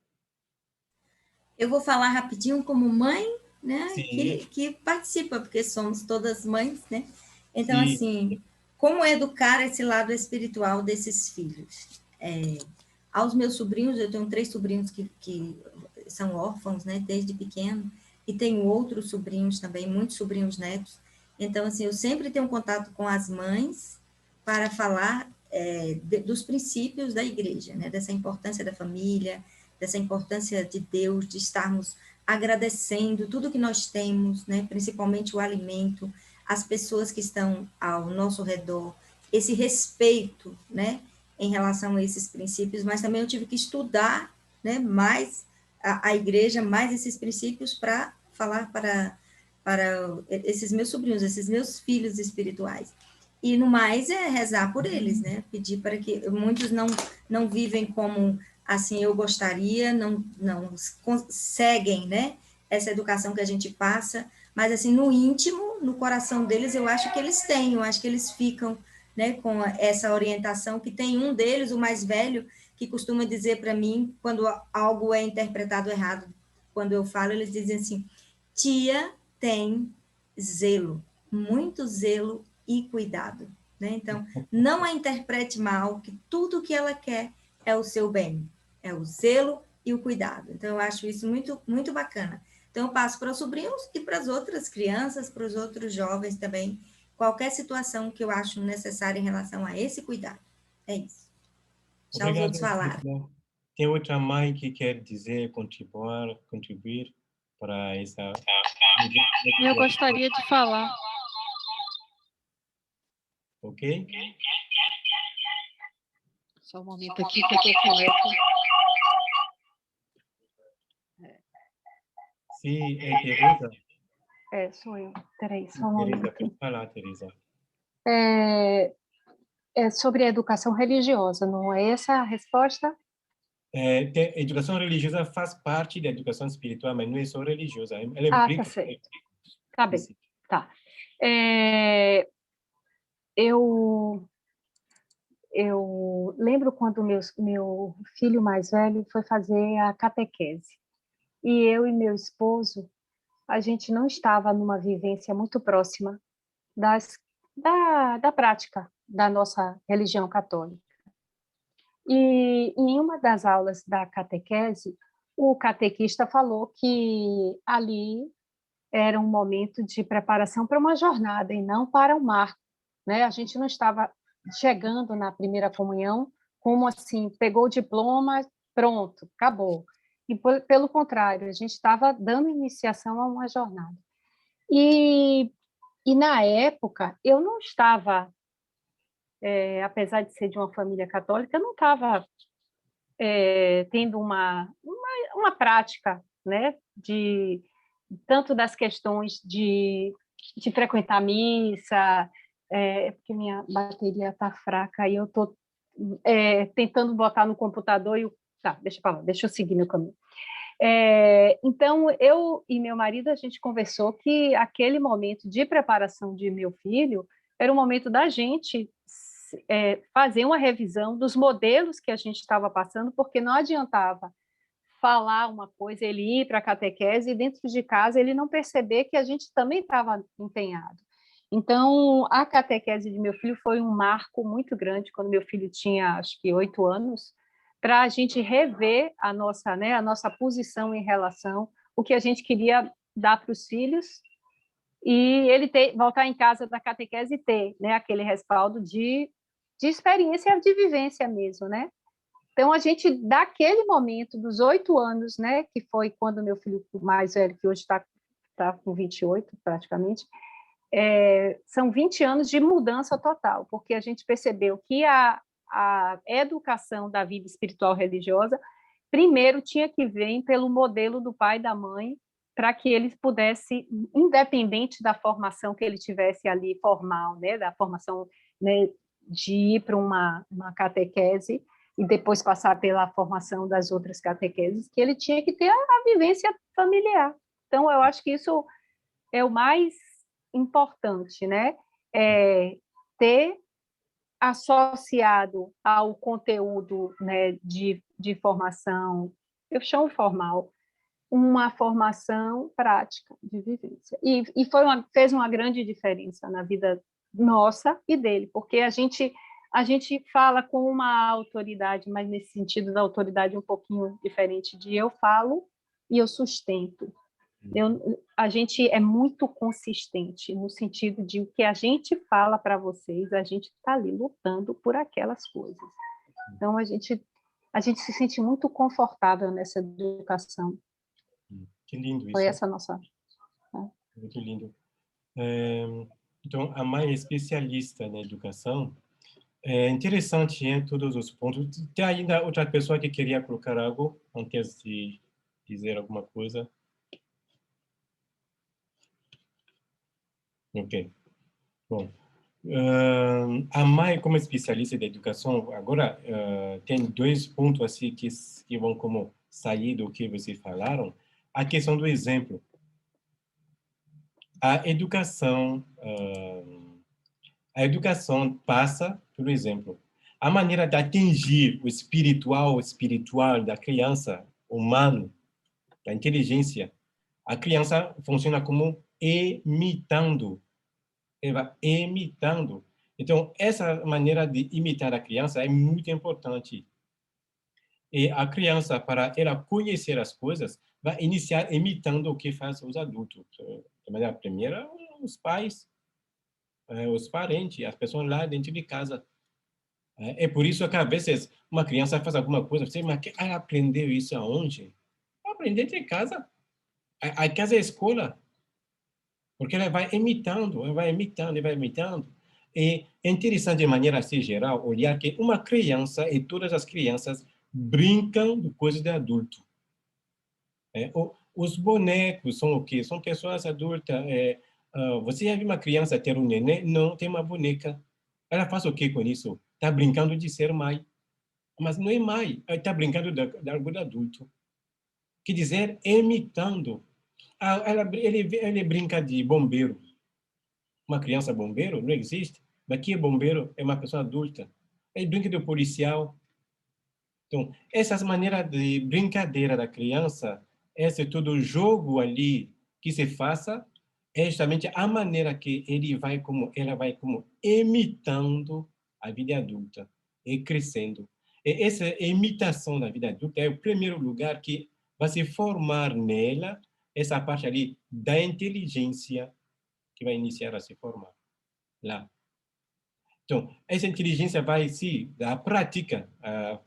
Eu vou falar rapidinho como mãe, né, Sim, que participa, porque somos todas mães, né? Então, sim, assim, como educar esse lado espiritual desses filhos? Aos meus sobrinhos, eu tenho 3 sobrinhos que são órfãos, né, desde pequeno, e tenho outros sobrinhos também, muitos sobrinhos netos. Então, assim, eu sempre tenho contato com as mães para falar dos princípios da igreja, né, dessa importância da família, dessa importância de Deus, de estarmos agradecendo tudo que nós temos, né, principalmente o alimento, as pessoas que estão ao nosso redor, esse respeito, né, em relação a esses princípios, mas também eu tive que estudar, né, mais a igreja, mais esses princípios para falar para esses meus sobrinhos, esses meus filhos espirituais. E no mais é rezar por eles, né? Pedir para que muitos não vivem como assim eu gostaria, não conseguem, né? Essa educação que a gente passa, mas assim no íntimo, no coração deles, eu acho que eles têm, eu acho que eles ficam, né, com essa orientação, que tem um deles, o mais velho, que costuma dizer para mim, quando algo é interpretado errado, quando eu falo, eles dizem assim, tia tem zelo, muito zelo e cuidado. Né? Então, não a interprete mal, que tudo que ela quer é o seu bem, é o zelo e o cuidado. Então, eu acho isso muito, muito bacana. Então, eu passo para os sobrinhos e para as outras crianças, para os outros jovens também, qualquer situação que eu acho necessária em relação a esse cuidado. É isso. Já os obrigado. outros falaram. Tem outra mãe que quer dizer, contribuir para essa... Eu gostaria de falar. Ok? Só um momento aqui que eu estou com eco. Sim, é Teresa. Sou eu. Peraí, só um Teresa, pode momento. falar, Teresa. É sobre a educação religiosa, não é essa a resposta? Educação religiosa faz parte da educação espiritual, mas não é só religiosa. Ela Tá implica... certo. Tá bem, Sim. tá. Eu lembro quando meu filho mais velho foi fazer a catequese. E eu e meu esposo, a gente não estava numa vivência muito próxima da prática da nossa religião católica. E em uma das aulas da catequese, o catequista falou que ali era um momento de preparação para uma jornada e não para um marco, né? A gente não estava chegando na primeira comunhão como assim, pegou o diploma, pronto, acabou. E pelo contrário, a gente estava dando iniciação a uma jornada. E, e na época eu não estava, apesar de ser de uma família católica, eu não estava tendo uma prática, né, de tanto das questões de frequentar a missa, porque minha bateria está fraca e eu estou tentando botar no computador e tá, deixa eu seguir meu caminho. Então, eu e meu marido, a gente conversou que aquele momento de preparação de meu filho era o momento da gente fazer uma revisão dos modelos que a gente estava passando, porque não adiantava falar uma coisa, ele ir para a catequese e dentro de casa ele não perceber que a gente também estava empenhado. Então, a catequese de meu filho foi um marco muito grande quando meu filho tinha, acho que 8 anos, para a gente rever a nossa posição em relação o que a gente queria dar para os filhos e ele voltar em casa da catequese e ter, né, aquele respaldo de experiência, de vivência mesmo, né? Então, a gente, daquele momento, dos 8 anos, né, que foi quando meu filho mais velho, que hoje tá com 28, praticamente, são 20 anos de mudança total, porque a gente percebeu que a educação da vida espiritual religiosa, primeiro tinha que vir pelo modelo do pai e da mãe, para que eles pudessem, independente da formação que ele tivesse ali formal, né, da formação, né, de ir para uma catequese e depois passar pela formação das outras catequeses, que ele tinha que ter a vivência familiar. Então, eu acho que isso é o mais importante, né? Ter associado ao conteúdo, né, de formação, eu chamo formal, uma formação prática de vivência. E fez uma grande diferença na vida nossa e dele, porque a gente fala com uma autoridade, mas nesse sentido da autoridade um pouquinho diferente de eu falo e eu sustento. A gente é muito consistente no sentido de o que a gente fala para vocês, a gente está ali lutando por aquelas coisas. Então, a gente se sente muito confortável nessa educação. Que lindo isso. Foi essa nossa... Muito lindo. Então, a Mai é especialista na educação. É interessante em todos os pontos. Tem ainda outra pessoa que queria colocar algo antes de dizer alguma coisa? Ok. Bom, a Mai, como especialista de educação, agora tem 2 pontos assim que vão como sair do que vocês falaram. A questão do exemplo. A educação passa pelo exemplo. A maneira de atingir o espiritual da criança, humano, da inteligência, a criança funciona como imitando. Ela imitando. Então, essa maneira de imitar a criança é muito importante. E a criança, para ela conhecer as coisas, vai iniciar imitando o que fazem os adultos. De maneira primeira, os pais, os parentes, as pessoas lá dentro de casa. É por isso que, às vezes, uma criança faz alguma coisa, você, mas ela aprendeu isso aonde? Aprendeu de casa. A casa é a escola. Porque ela vai imitando, ela vai imitando, ela vai imitando. E é interessante, de maneira assim geral, olhar que uma criança e todas as crianças brincam de coisas de adulto. Os bonecos são o quê? São pessoas adultas. Você já viu uma criança ter um neném? Não, tem uma boneca. Ela faz o quê com isso? Está brincando de ser mãe. Mas não é mãe, ela está brincando de algo de adulto. Quer dizer, imitando. Ele brinca de bombeiro. Uma criança bombeiro não existe. Mas que é bombeiro? É uma pessoa adulta. Ele brinca de policial. Então, essas maneiras de brincadeira da criança, esse todo jogo ali que se faça, é justamente a maneira que ela vai como imitando a vida adulta e crescendo. E essa imitação da vida adulta é o primeiro lugar que vai se formar nela essa parte ali da inteligência que vai iniciar a se formar lá. Então, essa inteligência vai se da prática,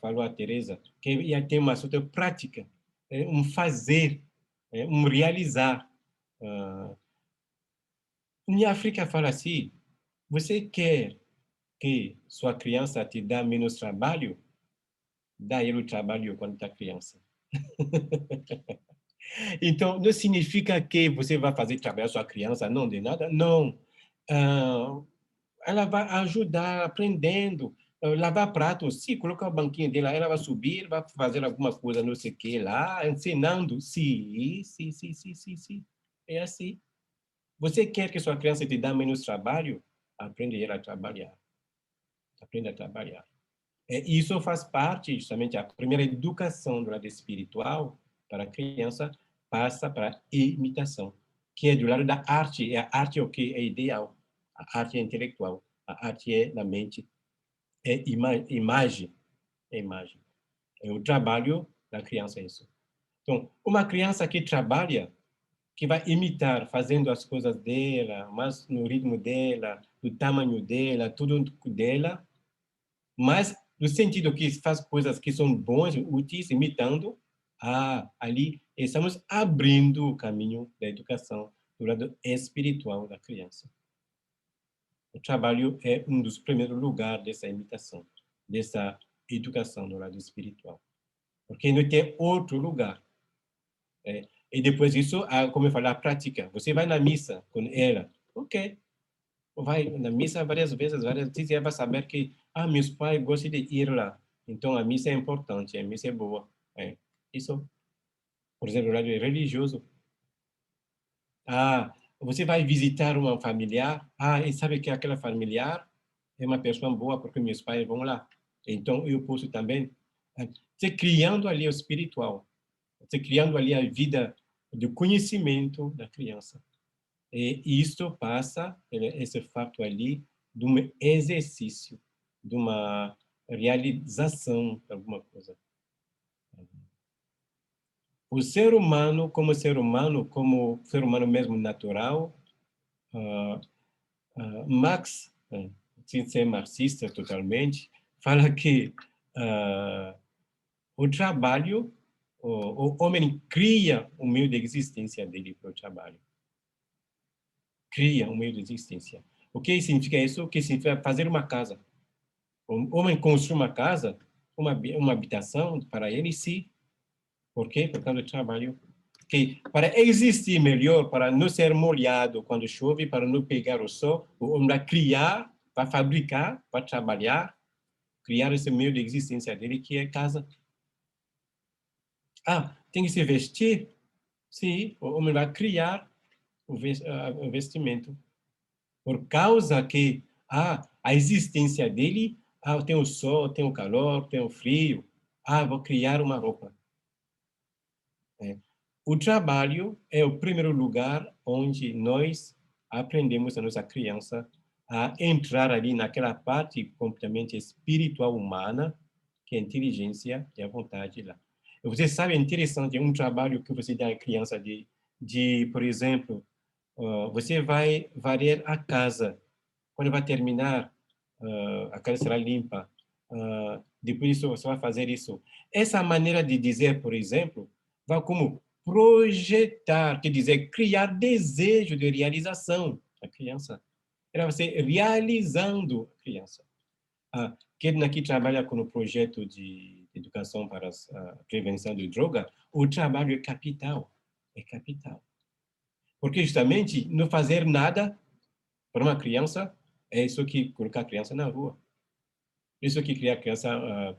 falou a Teresa, que ia ter uma certa prática, um fazer, um realizar. Em África fala assim, você quer que sua criança te dê menos trabalho? Dá ele o trabalho quando está criança. Então, não significa que você vai fazer trabalhar sua criança, não de nada, não. Ela vai ajudar aprendendo, lavar pratos, se colocar o banquinho dela, ela vai subir, vai fazer alguma coisa, não sei o que lá, ensinando. Sim. É assim. Você quer que sua criança te dê menos trabalho? Aprende ela a trabalhar. Aprenda a trabalhar. Isso faz parte, justamente, a primeira educação do lado espiritual para a criança passa para a imitação, que é do lado da arte. A arte é o que é ideal. A arte é intelectual. A arte é da mente. É imagem. É imagem. É o trabalho da criança, isso. Então, uma criança que trabalha, que vai imitar, fazendo as coisas dela, mas no ritmo dela, do tamanho dela, tudo dela, mas no sentido que faz coisas que são boas, úteis, imitando, ali estamos abrindo o caminho da educação do lado espiritual da criança. O trabalho é um dos primeiros lugares dessa imitação, dessa educação no lado espiritual. Porque não tem outro lugar. E depois disso, como eu falei, a prática. Você vai na missa com ela. Ok. Vai na missa várias vezes, ela vai saber que meus pais gostam de ir lá. Então, a missa é importante, a missa é boa. Isso, por exemplo, o lado religioso. Você vai visitar uma familiar, e sabe que aquela familiar é uma pessoa boa porque meus pais vão lá. Então, eu posso também. Você criando ali o espiritual. Você criando ali a vida do conhecimento da criança. E isto passa, esse fato ali, de um exercício, de uma realização de alguma coisa. O ser humano, como ser humano mesmo natural, Marx, sem ser marxista totalmente, fala que o trabalho, o homem cria o meio de existência dele para o trabalho. Cria um meio de existência. O que significa isso? O que significa fazer uma casa. O homem construi uma casa, uma habitação para ele, sim. Por quê? Por causa do trabalho. Que para existir melhor, para não ser molhado quando chove, para não pegar o sol, o homem vai criar, vai fabricar, vai trabalhar, criar esse meio de existência dele, que é casa. Tem que se vestir? Sim, o homem vai criar o vestimento. Por causa que a existência dele, tem o sol, tem o calor, tem o frio, vou criar uma roupa. O trabalho é o primeiro lugar onde nós aprendemos a nossa criança a entrar ali naquela parte completamente espiritual humana, que é a inteligência e a vontade lá. Você sabe, é interessante, um trabalho que você dá à criança por exemplo, você vai varrer a casa. Quando vai terminar, a casa será limpa. Depois disso, você vai fazer isso. Essa maneira de dizer, por exemplo, vai como projetar, quer dizer, criar desejo de realização da criança. Era você realizando a criança. Quem aqui trabalha com o projeto de educação para a prevenção de droga, o trabalho é capital. É capital. Porque justamente não fazer nada para uma criança é isso que coloca a criança na rua. Isso que cria a criança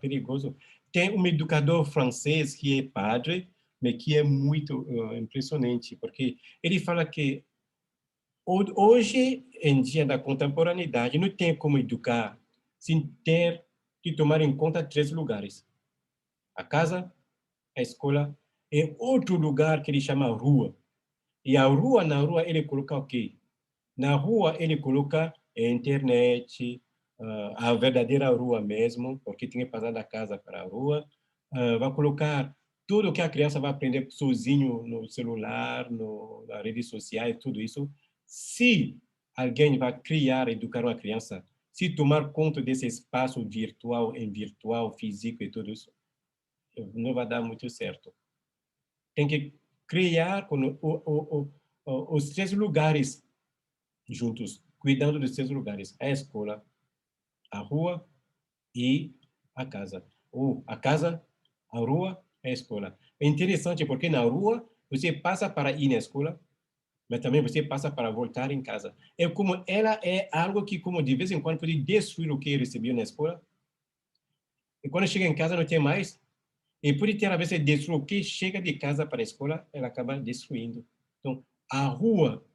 perigoso. Tem um educador francês que é padre, mas que é muito impressionante, porque ele fala que hoje, em dia da contemporaneidade, não tem como educar sem ter que tomar em conta 3 lugares. A casa, a escola e outro lugar que ele chama rua. E na rua, ele coloca o quê? Na rua, ele coloca a internet, a verdadeira rua mesmo, porque tem que passar da casa para a rua. Vai colocar tudo que a criança vai aprender sozinho no celular, nas redes sociais, tudo isso. Se alguém vai criar, educar uma criança, se tomar conta desse espaço virtual, físico e tudo isso, não vai dar muito certo. Tem que criar os 3 lugares juntos, cuidando dos 3 lugares, a escola, a rua e a casa. Ou a casa, a rua, a escola. É interessante porque na rua você passa para ir na escola, mas também você passa para voltar em casa. É como ela é algo que, como de vez em quando, pode destruir o que recebeu na escola. E quando chega em casa não tem mais. E pode ter a vez destruir o que chega de casa para a escola, ela acaba destruindo. Então, a rua,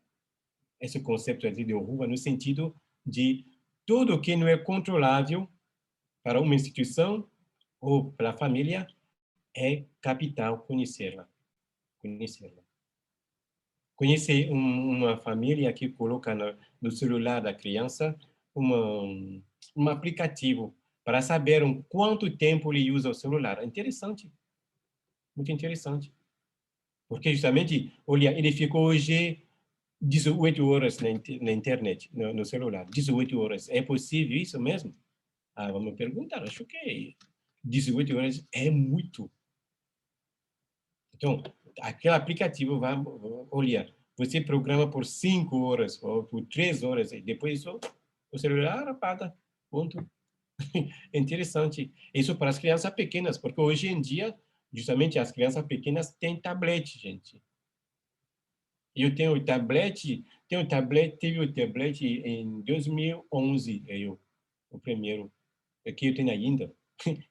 esse conceito de rua, no sentido de tudo que não é controlável para uma instituição ou para a família, é capital conhecê-la. Conhecer uma família que coloca no celular da criança um aplicativo para saber quanto tempo ele usa o celular. É interessante. Muito interessante. Porque justamente, olha, ele ficou hoje 18 horas na internet, no celular. 18 horas. É possível isso mesmo? Vamos perguntar. Acho que 18 horas é muito. Então, aquele aplicativo vai olhar. Você programa por 5 horas ou por 3 horas e depois o celular apaga. Ponto. É interessante. Isso para as crianças pequenas, porque hoje em dia, justamente as crianças pequenas têm tablet, gente. Eu tenho o tablet, teve o tablet em 2011, o primeiro, que eu tenho ainda.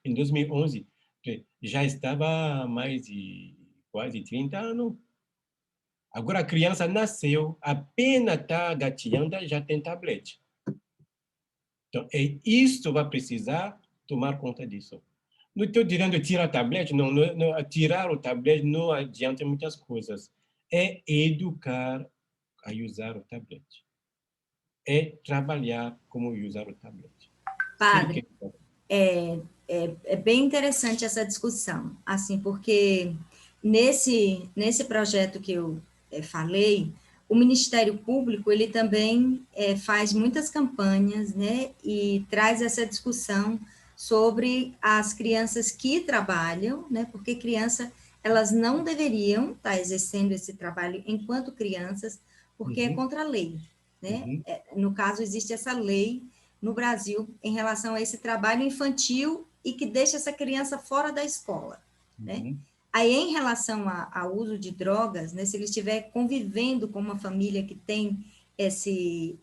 Em 2011, já estava há mais de quase 30 anos. Agora a criança nasceu, apenas está gateando, já tem tablet. Então, isso vai precisar tomar conta disso. não estou dizendo tirar a tablet, não, tirar o tablet não adianta muitas coisas. É educar a usar o tablet. É trabalhar como usar o tablet. Padre, é bem interessante essa discussão, assim, porque nesse projeto que eu falei, o Ministério Público, ele também faz muitas campanhas, né, e traz essa discussão sobre as crianças que trabalham, né, porque elas não deveriam estar exercendo esse trabalho enquanto crianças, porque é contra a lei, né? No caso, existe essa lei no Brasil em relação a esse trabalho infantil e que deixa essa criança fora da escola, né? Aí, em relação ao uso de drogas, né, se ele estiver convivendo com uma família que tem esse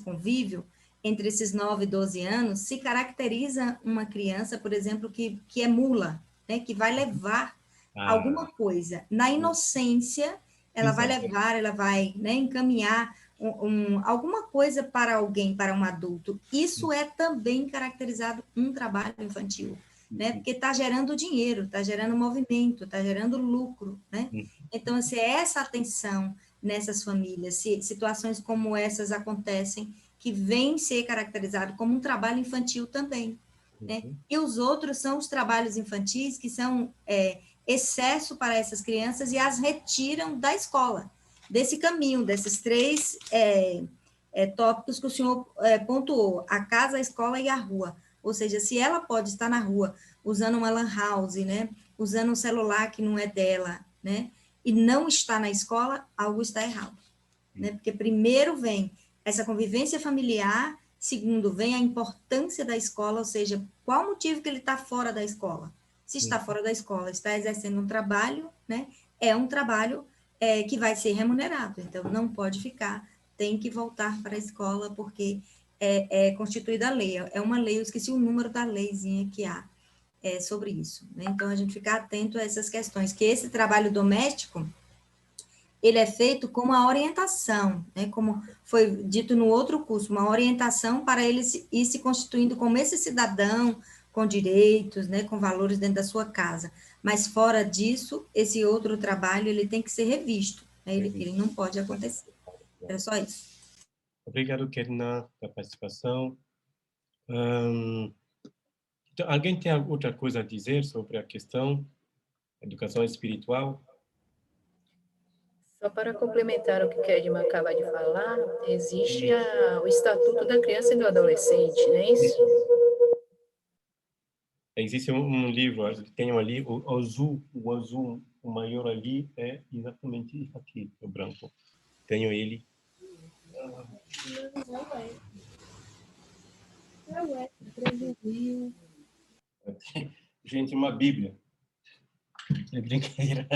convívio, entre esses 9 e 12 anos, se caracteriza uma criança, por exemplo, que é mula, né, que vai levar alguma coisa. Na inocência, ela vai levar, ela vai, né, encaminhar alguma coisa para alguém, para um adulto. Isso é também caracterizado um trabalho infantil, né? Porque está gerando dinheiro, está gerando movimento, está gerando lucro, né? Então, assim, essa atenção nessas famílias, se situações como essas acontecem, que vem ser caracterizado como um trabalho infantil também, né? E os outros são os trabalhos infantis que são excesso para essas crianças e as retiram da escola, desse caminho, desses 3 tópicos que o senhor pontuou, a casa, a escola e a rua. Ou seja, se ela pode estar na rua usando uma lan house, né, usando um celular que não é dela, né, e não está na escola, algo está errado, né? Porque primeiro vem essa convivência familiar, segundo vem a importância da escola, ou seja, qual o motivo que ele está fora da escola? Se está fora da escola, está exercendo um trabalho, né? É um trabalho que vai ser remunerado, então não pode ficar, tem que voltar para a escola, porque é constituída a lei, é uma lei, eu esqueci o número da leizinha que há sobre isso, né? Então a gente ficar atento a essas questões, que esse trabalho doméstico, ele é feito com uma orientação, né? Como foi dito no outro curso, uma orientação para ele ir se constituindo como esse cidadão com direitos, né? Com valores dentro da sua casa. Mas fora disso, esse outro trabalho, ele tem que ser revisto, né? Ele não pode acontecer. Era só isso. Obrigado, Kedna, pela participação. Então, alguém tem outra coisa a dizer sobre a questão da educação espiritual? Só para complementar o que o Kedma acaba de falar, existe o Estatuto da Criança e do Adolescente, não é isso? Existe um livro, que tem ali, o azul, o maior ali é exatamente aqui, o branco. Tenho ele. Gente, uma Bíblia. É brincadeira.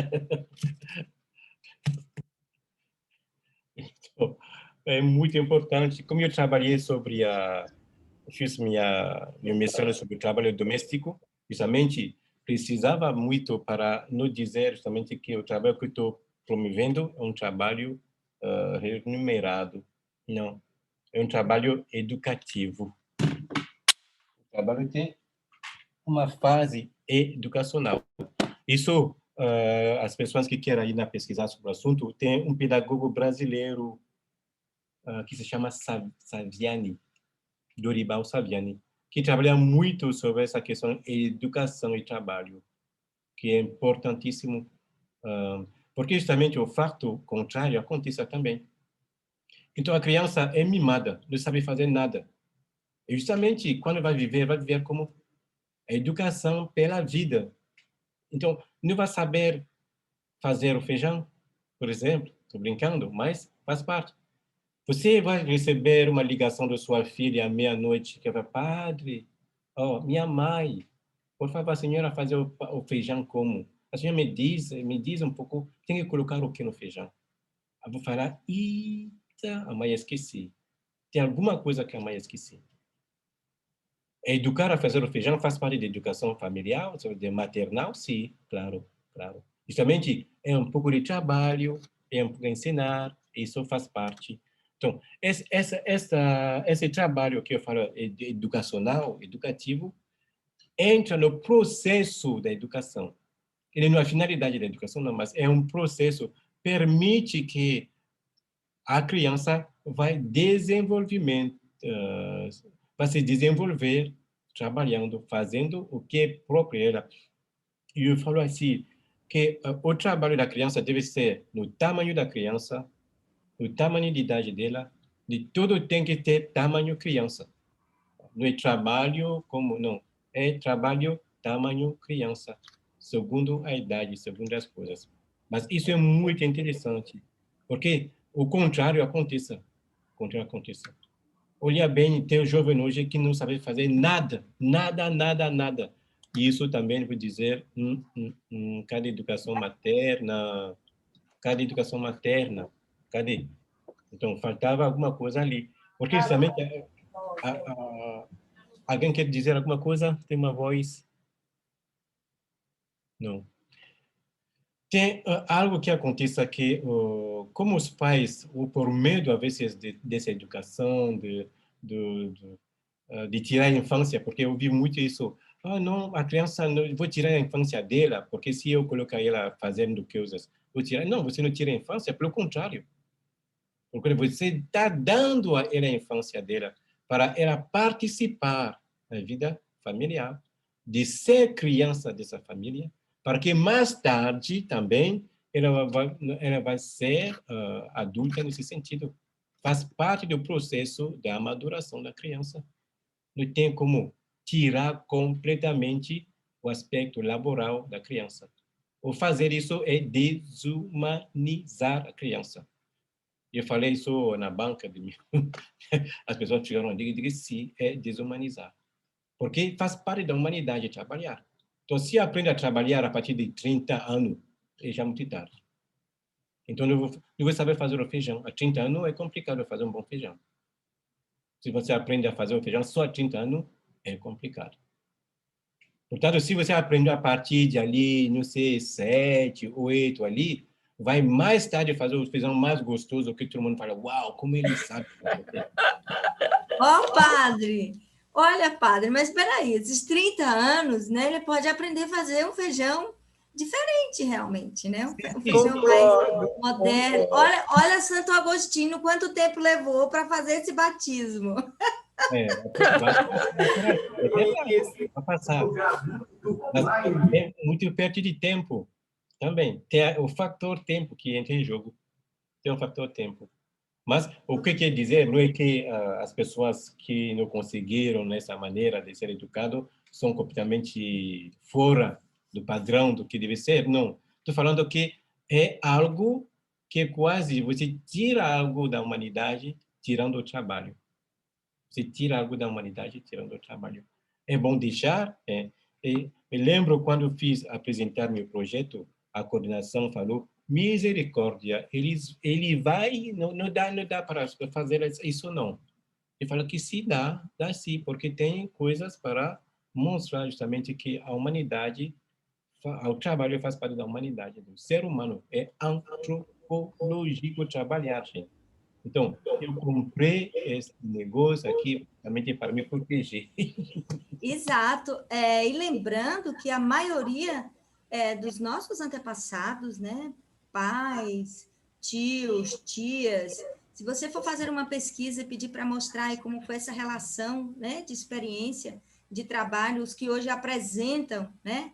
Então, é muito importante. Como eu trabalhei fiz minha mestrado sobre o trabalho doméstico, justamente precisava muito para não dizer justamente que o trabalho que eu estou promovendo é um trabalho remunerado. Não, é um trabalho educativo. O trabalho tem uma fase educacional. Isso, as pessoas que querem ir pesquisar sobre o assunto, tem um pedagogo brasileiro que se chama Saviani, Dorival Saviani, que trabalha muito sobre essa questão de educação e trabalho, que é importantíssimo, porque justamente o fato contrário acontece também. Então, a criança é mimada, não sabe fazer nada. E justamente, quando vai viver como a educação pela vida. Então, não vai saber fazer o feijão, por exemplo, estou brincando, mas faz parte. Você vai receber uma ligação da sua filha à meia-noite que vai, padre, minha mãe, por favor, a senhora fazer o feijão como? A senhora me diz um pouco, tem que colocar o que no feijão? Eu vou falar, eita, a mãe esqueci. Tem alguma coisa que a mãe esqueci. Educar a fazer o feijão faz parte da educação familiar, de maternal, sim, claro, claro. Justamente é um pouco de trabalho, é um pouco de ensinar, isso faz parte. Então, esse trabalho que eu falo educacional, educativo, entra no processo da educação. Ele não é a finalidade da educação, não, mas é um processo, permite que a criança vai se desenvolver trabalhando, fazendo o que é próprio ela. E eu falo assim, que o trabalho da criança deve ser no tamanho da criança, no tamanho de idade dela, de tudo tem que ter tamanho criança. Não é trabalho como, não, é trabalho tamanho criança, segundo a idade, segundo as coisas. Mas isso é muito interessante, porque o contrário acontece. Olha bem, tem um jovem hoje que não sabe fazer nada. E isso também vou dizer, cadê educação materna? Cadê? Então, faltava alguma coisa ali. Porque justamente, alguém quer dizer alguma coisa? Tem uma voz? Não. Tem algo que acontece aqui, como os pais, ou por medo, às vezes, dessa educação, de tirar a infância, porque eu vi muito isso. Não, a criança, não, vou tirar a infância dela, porque se eu colocar ela fazendo coisas, vou tirar. Não, você não tira a infância, pelo contrário. Porque você está dando a ela a infância dela para ela participar da vida familiar, de ser criança dessa família, para que mais tarde também ela vai ser adulta nesse sentido. Faz parte do processo da maduração da criança. Não tem como tirar completamente o aspecto laboral da criança. Ou fazer isso é desumanizar a criança. Eu falei isso na banca, as pessoas chegaram a dizer sim, é desumanizar. Porque faz parte da humanidade trabalhar. Então, se aprende a trabalhar a partir de 30 anos, é já muito tarde. Então, eu vou saber fazer o feijão. A 30 anos é complicado fazer um bom feijão. Se você aprende a fazer o feijão só a 30 anos, é complicado. Portanto, se você aprende a partir de ali, não sei, 7, 8 ali, vai mais tarde fazer o feijão mais gostoso, que todo mundo fala, uau, como ele sabe fazer. Padre! Olha, padre, mas espera aí, esses 30 anos, né, ele pode aprender a fazer um feijão diferente, realmente, né? Um feijão mais moderno. Olha Santo Agostinho, quanto tempo levou para fazer esse batismo. Vai passar. Mas é muito perto de tempo também. Tem o fator tempo que entra em jogo. Tem o fator tempo. Mas o que quer dizer não é que as pessoas que não conseguiram nessa maneira de ser educado são completamente fora do padrão do que deve ser. Não. Estou falando que é algo que quase você tira algo da humanidade tirando o trabalho. Você tira algo da humanidade tirando o trabalho. É bom deixar. Me lembro quando fiz apresentar meu projeto, a coordenação falou: misericórdia, ele vai, não dá para fazer isso não. Ele fala que se dá sim, porque tem coisas para mostrar justamente que a humanidade, o trabalho faz parte da humanidade, do ser humano. É antropológico trabalhar, gente. Então, eu comprei esse negócio aqui também para me proteger. Exato. E lembrando que a maioria dos nossos antepassados, né, pais, tios, tias, se você for fazer uma pesquisa e pedir para mostrar aí como foi essa relação, né, de experiência, de trabalho, os que hoje apresentam, né,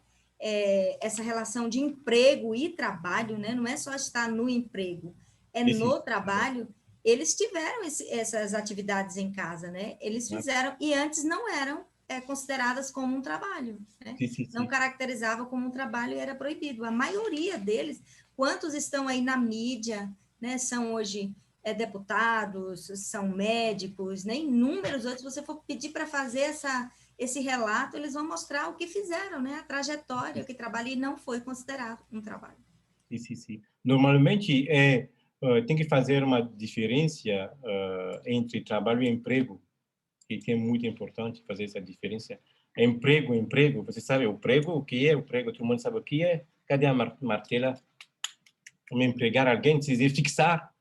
essa relação de emprego e trabalho, né, não é só estar no emprego, é no trabalho, eles tiveram essas atividades em casa, né? Eles fizeram, e antes não eram consideradas como um trabalho, né? Não caracterizava como um trabalho e era proibido. A maioria deles, quantos estão aí na mídia, né? São hoje deputados, são médicos, né? Inúmeros outros. Se você for pedir para fazer esse relato, eles vão mostrar o que fizeram, né? A trajetória, o que trabalho, e não foi considerado um trabalho. Sim. Normalmente, tem que fazer uma diferença entre trabalho e emprego, que é muito importante fazer essa diferença. Emprego, você sabe o prego, o que é o prego? Todo mundo sabe o que é? Cadê a martela? Como empregar alguém, precisa fixar.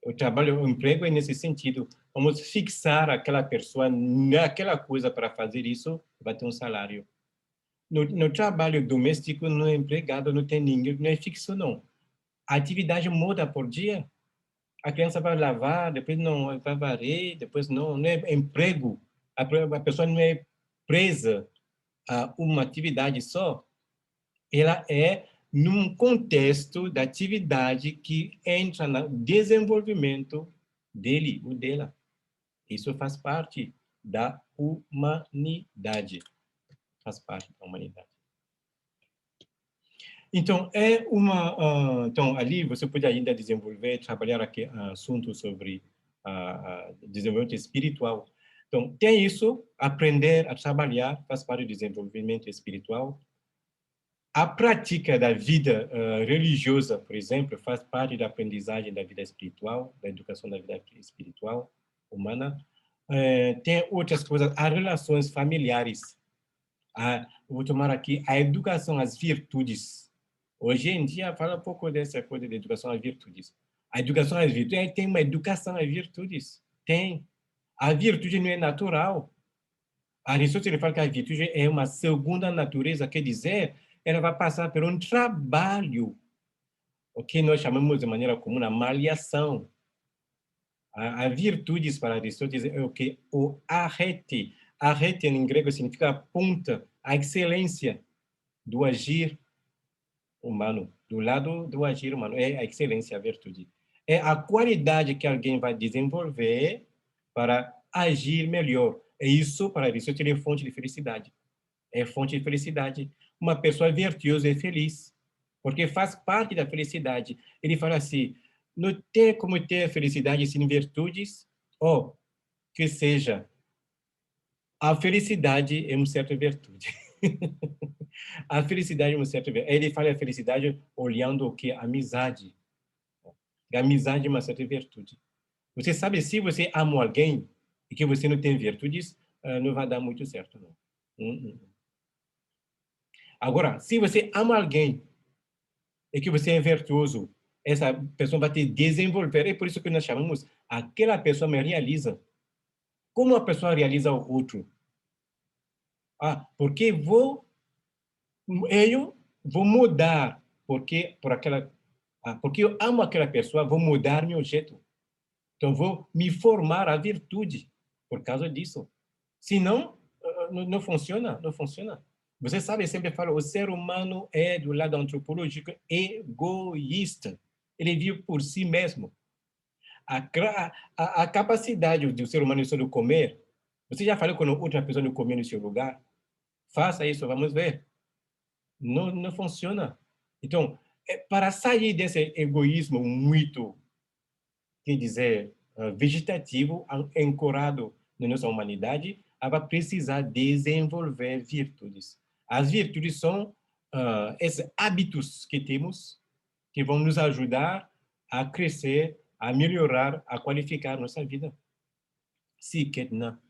O trabalho, o emprego é nesse sentido. Vamos fixar aquela pessoa naquela coisa para fazer isso, vai ter um salário. No trabalho doméstico, no empregado, não tem ninguém, não é fixo, não. A atividade muda por dia. A criança vai lavar, depois não vai varrer, depois não é emprego. A pessoa não é presa a uma atividade só. Ela é num contexto da atividade que entra no desenvolvimento dele ou dela. Isso faz parte da humanidade. Faz parte da humanidade. Então, então ali você pode ainda desenvolver, trabalhar aqui assuntos sobre desenvolvimento espiritual. Então, tem isso, aprender a trabalhar faz parte do desenvolvimento espiritual. A prática da vida religiosa, por exemplo, faz parte da aprendizagem da vida espiritual, da educação da vida espiritual humana. Tem outras coisas, as relações familiares. Vou tomar aqui a educação às virtudes. Hoje em dia, fala um pouco dessa coisa de educação às virtudes. A educação às virtudes, tem uma educação às virtudes. Tem. A virtude não é natural. Aristóteles fala que a virtude é uma segunda natureza, quer dizer, ela vai passar por um trabalho, o que nós chamamos de maneira comum a malhação. A virtudes para Aristóteles é o que? O arete. Arete em grego significa a ponta, a excelência do agir humano, do lado do agir humano, é a excelência, a virtude. É a qualidade que alguém vai desenvolver para agir melhor. É isso, para Aristóteles, é fonte de felicidade. É fonte de felicidade. Uma pessoa virtuosa é feliz, porque faz parte da felicidade. Ele fala assim, não tem como ter felicidade sem virtudes, ou que seja, a felicidade é uma certa virtude. A felicidade é uma certa virtude. Ele fala a felicidade olhando o que? A amizade. A amizade é uma certa virtude. Você sabe, se você ama alguém e que você não tem virtudes, não vai dar muito certo, não. Agora, se você ama alguém e que você é virtuoso, essa pessoa vai te desenvolver. É por isso que nós chamamos aquela pessoa me realiza. Como a pessoa realiza o outro? Porque eu vou mudar, porque eu amo aquela pessoa, vou mudar meu jeito. Então, vou me formar a virtude por causa disso. Senão, não funciona, não funciona. Você sabe, eu sempre falo, o ser humano é, do lado antropológico, egoísta. Ele vive por si mesmo. A capacidade do ser humano de comer, você já falou com outra pessoa não comer no seu lugar? Faça isso, vamos ver. Não funciona. Então, para sair desse egoísmo muito, quer dizer, vegetativo, ancorado na nossa humanidade, vai precisar desenvolver virtudes. As virtudes são esses hábitos que temos que vão nos ajudar a crescer, a melhorar, a qualificar nossa vida. Sim, Ketna.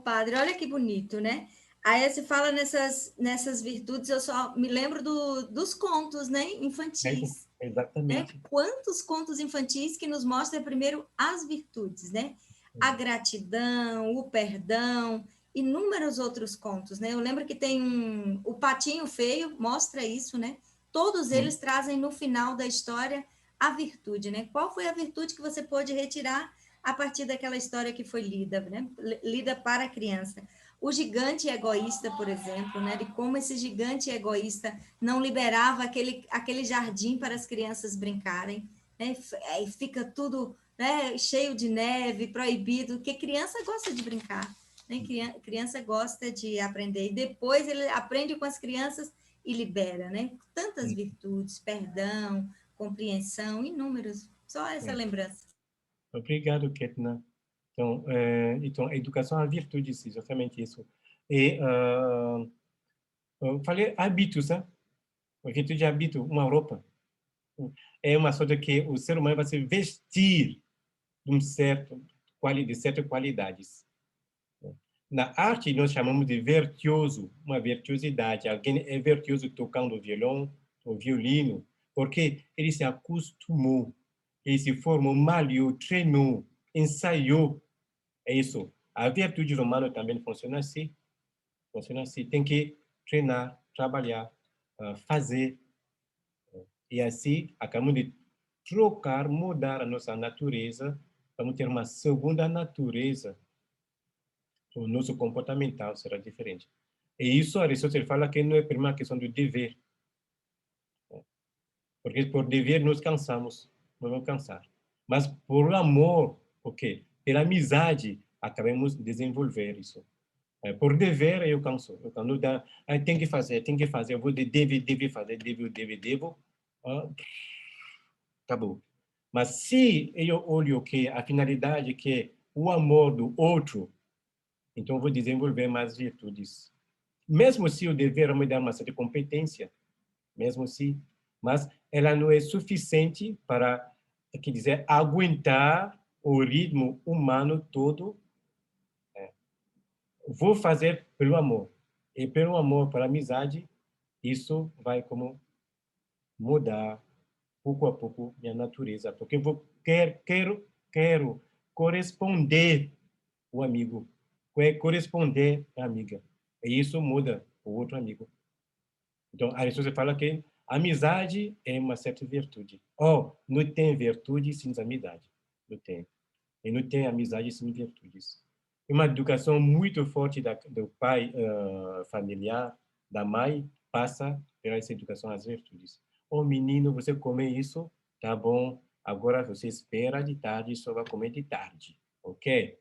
Padre, olha que bonito, né? Aí você fala nessas virtudes, eu só me lembro dos contos, né, infantis. Exatamente. Né? Quantos contos infantis que nos mostram primeiro as virtudes, né? A gratidão, o perdão, inúmeros outros contos, né? Eu lembro que tem o Patinho Feio mostra isso, né? Todos eles trazem no final da história a virtude, né? Qual foi a virtude que você pôde retirar a partir daquela história que foi lida, né? Lida para a criança. O gigante egoísta, por exemplo, né? De como esse gigante egoísta não liberava aquele jardim para as crianças brincarem, né? Aí fica tudo, né, cheio de neve, proibido, porque criança gosta de brincar, né? Criança gosta de aprender, e depois ele aprende com as crianças e libera, né? Tantas virtudes, perdão, compreensão, inúmeros, só essa lembrança. Obrigado, Ketna. Então, a educação é a virtude, exatamente isso. E eu falei hábitos, né? A virtude de hábito, uma roupa. É uma coisa que o ser humano vai se vestir de certas qualidades. Na arte, nós chamamos de virtuoso, uma virtuosidade. Alguém é virtuoso tocando violão ou violino, porque ele se acostumou. ele se formou, malhou, treinou, ensaiou. É isso. A virtude romana também funciona assim. Funciona assim. Tem que treinar, trabalhar, fazer. E assim, acabamos de trocar, mudar a nossa natureza, vamos ter uma segunda natureza. O nosso comportamental será diferente. E isso, Aristóteles fala que não é primeiro uma questão do dever. Porque por dever nos cansamos, não vamos cansar. Mas por amor, ok? Pela amizade, acabamos de desenvolver isso. Por dever, eu canso. Eu canso da, tem que fazer, eu vou deve fazer, devo. Acabou. Mas se eu olho que a finalidade que é o amor do outro, então eu vou desenvolver mais virtudes. Mesmo se o dever me dá uma certa competência, mesmo se, mas ela não é suficiente para, quer dizer, aguentar o ritmo humano todo. Vou fazer pelo amor. E pelo amor, pela amizade, isso vai como mudar pouco a pouco minha natureza, porque eu quero corresponder o amigo, corresponder a amiga. E isso muda o outro amigo. Então, Aristóteles fala que amizade é uma certa virtude. Não tem virtude sem amizade. Não tem. E não tem amizade sem virtudes. Uma educação muito forte do pai familiar, da mãe, passa pela essa educação às virtudes. Menino, você come isso, tá bom. Agora você espera de tarde, só vai comer de tarde. Ok?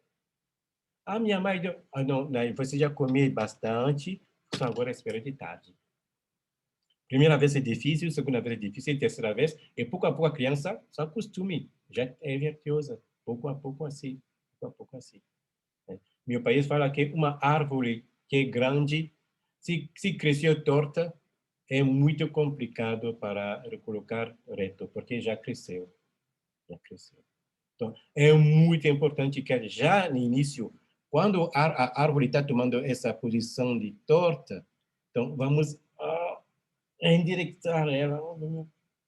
Minha mãe, não, você já comeu bastante, só agora espera de tarde. Primeira vez é difícil, segunda vez é difícil, terceira vez, e pouco a pouco a criança se acostume, já é virtuosa, pouco a pouco assim, pouco a pouco assim. Meu país fala que uma árvore que é grande, se cresceu torta, é muito complicado para recolocar reto, porque já cresceu, já cresceu. Então, é muito importante que já no início, quando a árvore está tomando essa posição de torta, então vamos endireitar ela,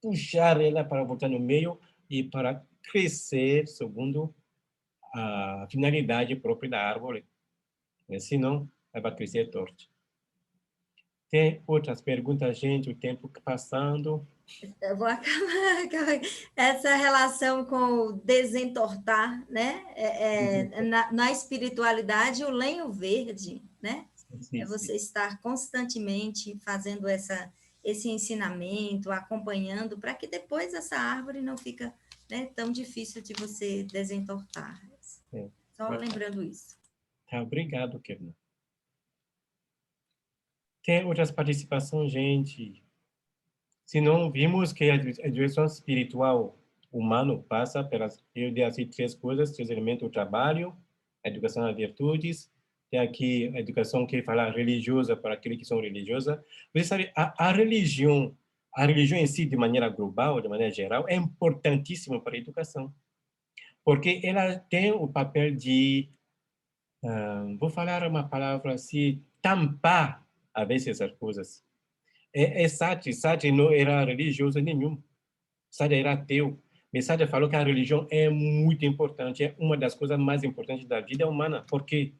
puxar ela para voltar no meio e para crescer segundo a finalidade própria da árvore. Senão, ela vai crescer torta. Tem outras perguntas, gente, o tempo passando. Eu vou acabar essa relação com o desentortar, né? Na espiritualidade, o lenho verde, né? Sim, É você estar constantemente fazendo esse ensinamento, acompanhando, para que depois essa árvore não fica, né, tão difícil de você desentortar. Só lembrando isso. Tá, obrigado, Kerna. Tem outras participações, gente? Se não, vimos que a direção espiritual humana passa pelas, eu dei assim, três coisas, três elementos: o trabalho, a educação às virtudes, tem aqui a educação que fala religiosa para aqueles que são religiosos. Você sabe, a religião em si, de maneira global, de maneira geral, é importantíssima para a educação, porque ela tem o papel de, vou falar uma palavra assim, tampar, a vezes, as coisas. Sartre não era religioso nenhum. Sartre era ateu. Mas Sartre falou que a religião é muito importante, é uma das coisas mais importantes da vida humana. Por quê?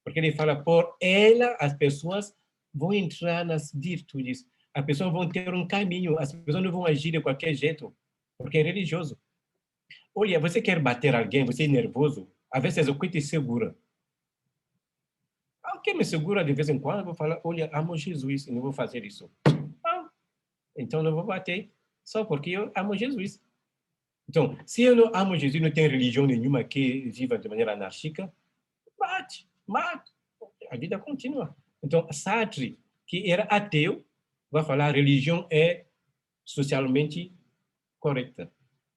Porque ele fala, por ela, as pessoas vão entrar nas virtudes. As pessoas vão ter um caminho. As pessoas não vão agir de qualquer jeito, porque é religioso. Olha, você quer bater alguém, você é nervoso, às vezes o que te segura? Quem me segura de vez em quando, eu vou falar, olha, amo Jesus e não vou fazer isso. Então não vou bater, só porque eu amo Jesus. Então, se eu não amo Jesus, não tenho religião nenhuma que viva de maneira anárquica, mate, a vida continua. Então, Sartre, que era ateu, vai falar a religião é socialmente correta,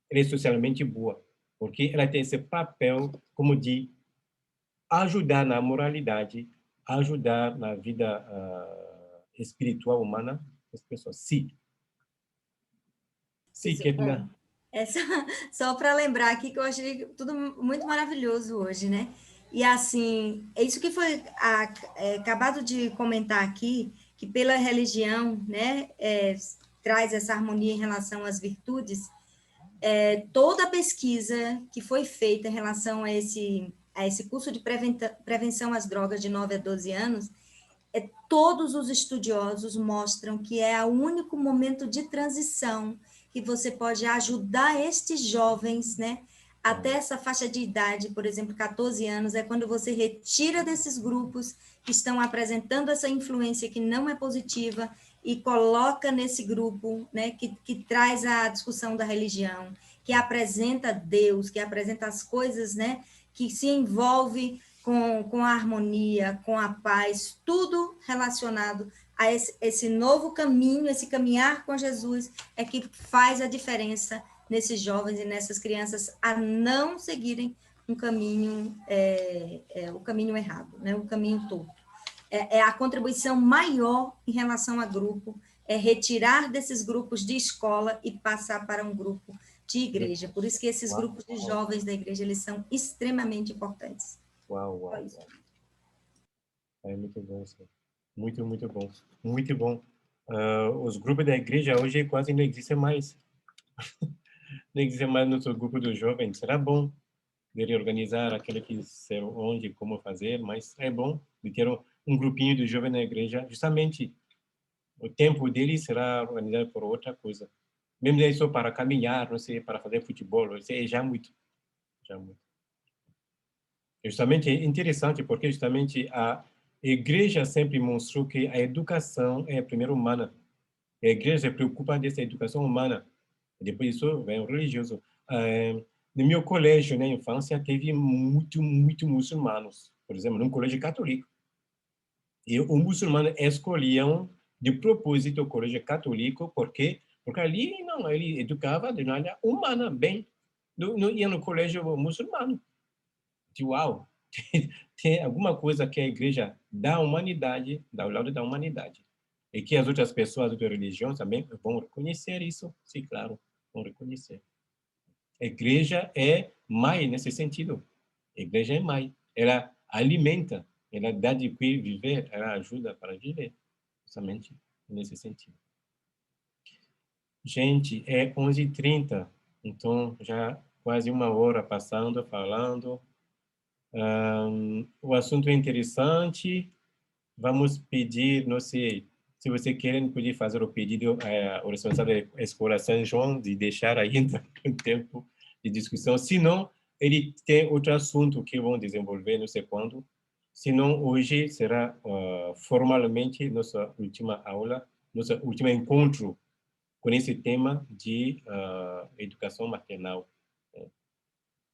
ela é socialmente boa, porque ela tem esse papel como de ajudar na moralidade, ajudar na vida espiritual humana das pessoas. Sim, Ketna. Só para lembrar aqui que eu achei tudo muito maravilhoso hoje, né? E assim, é isso que foi acabado de comentar aqui, que pela religião, né, traz essa harmonia em relação às virtudes. toda a pesquisa que foi feita em relação a esse curso de prevenção às drogas de 9 a 12 anos, todos os estudiosos mostram que é o único momento de transição que você pode ajudar estes jovens, né, até essa faixa de idade, por exemplo, 14 anos, é quando você retira desses grupos que estão apresentando essa influência que não é positiva e coloca nesse grupo, né, que traz a discussão da religião, que apresenta Deus, que apresenta as coisas, né, que se envolve com a harmonia, com a paz, tudo relacionado a esse novo caminho, esse caminhar com Jesus, é que faz a diferença nesses jovens e nessas crianças a não seguirem um caminho, o caminho errado, né? O caminho torto. É a contribuição maior em relação a grupo, é retirar desses grupos de escola e passar para um grupo de igreja. Por isso que esses grupos de jovens da igreja, eles são extremamente importantes. Uau. É muito bom, sim. Muito, muito bom. Muito bom. Os grupos da igreja hoje quase não existem mais. Não existe mais no seu grupo dos jovens. Será bom de organizar aquele que ser onde, como fazer, mas é bom de ter um grupinho de jovens na igreja. Justamente, o tempo deles será organizado por outra coisa. Mesmo isso para caminhar, não sei, para fazer futebol, isso é já muito. Já muito. Justamente é interessante porque justamente a igreja sempre mostrou que a educação é primeiro humana. A igreja se preocupa dessa educação humana. Depois disso vem o religioso. No meu colégio, na infância, teve muito muçulmanos. Por exemplo, num colégio católico. E os muçulmanos escolhiam de propósito o colégio católico porque ali não, ele educava de maneira humana, bem. Não ia no colégio muçulmano. Uau, tem alguma coisa que a igreja da humanidade, ao lado da humanidade, e que as outras pessoas, outras religiões também vão reconhecer isso, sim, claro, vão reconhecer. A igreja é mãe nesse sentido. A igreja é mãe. Ela alimenta, ela dá de que viver, ela ajuda para viver, justamente nesse sentido. Gente, é 11h30, então já quase uma hora passando, falando. O assunto é interessante. Vamos pedir, não sei, se você querem, pode fazer o pedido ao responsável da Escola São João de deixar ainda um tempo de discussão. Se não, ele tem outro assunto que vão desenvolver, não sei quando. Se não, hoje será formalmente nossa última aula, nosso último encontro com esse tema de educação maternal.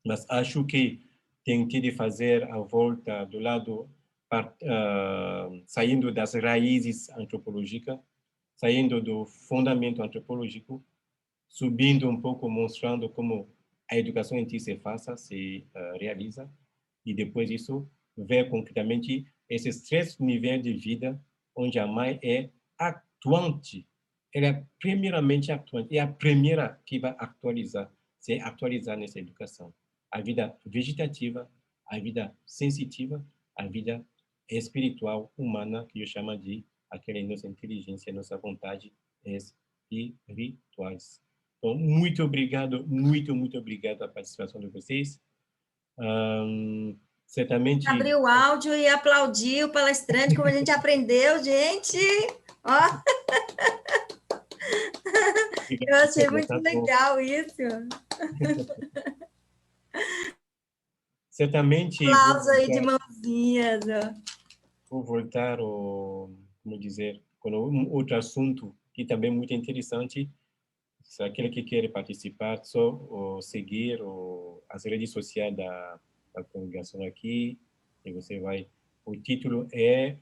Mas acho que tem que fazer a volta do lado, saindo das raízes antropológicas, saindo do fundamento antropológico, subindo um pouco, mostrando como a educação em si se realiza, e depois disso, ver concretamente esses 3 níveis de vida, onde a mãe é atuante. Ela é primeiramente atuante, é a primeira que vai se atualizar nessa educação. A vida vegetativa, a vida sensitiva, a vida espiritual, humana, que eu chamo de aquela nossa inteligência, nossa vontade espirituais. Então, muito obrigado, muito obrigado a participação de vocês. Certamente... Abriu o áudio e aplaudiu o palestrante, como a gente aprendeu, gente! Ó! Eu achei muito legal isso. Certamente... Aplausos aí de mãozinhas. Vou voltar, como dizer, com outro assunto que também é muito interessante. Se aquele que quer participar, só seguir as redes sociais da congregação aqui, e você vai... O título é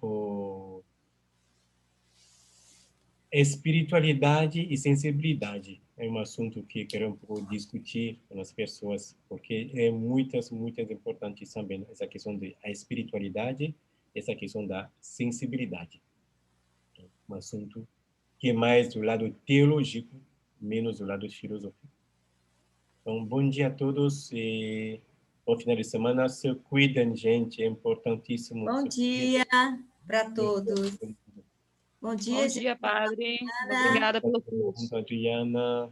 Espiritualidade e sensibilidade. É um assunto que queremos discutir com as pessoas, porque é muito importante também essa questão da espiritualidade, essa questão da sensibilidade. Um assunto que é mais do lado teológico, menos do lado filosófico. Então, bom dia a todos e bom final de semana. Se cuidem, gente, é importantíssimo. Bom dia para todos. Bom dia, Bom dia, padre. Obrigada pelo curso. Adriana.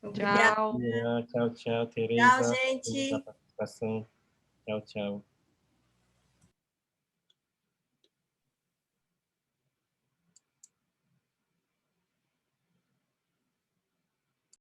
Obrigada. Tchau. Tchau, tchau, Tchau, Tereza. gente. Pela participação. Tchau, tchau.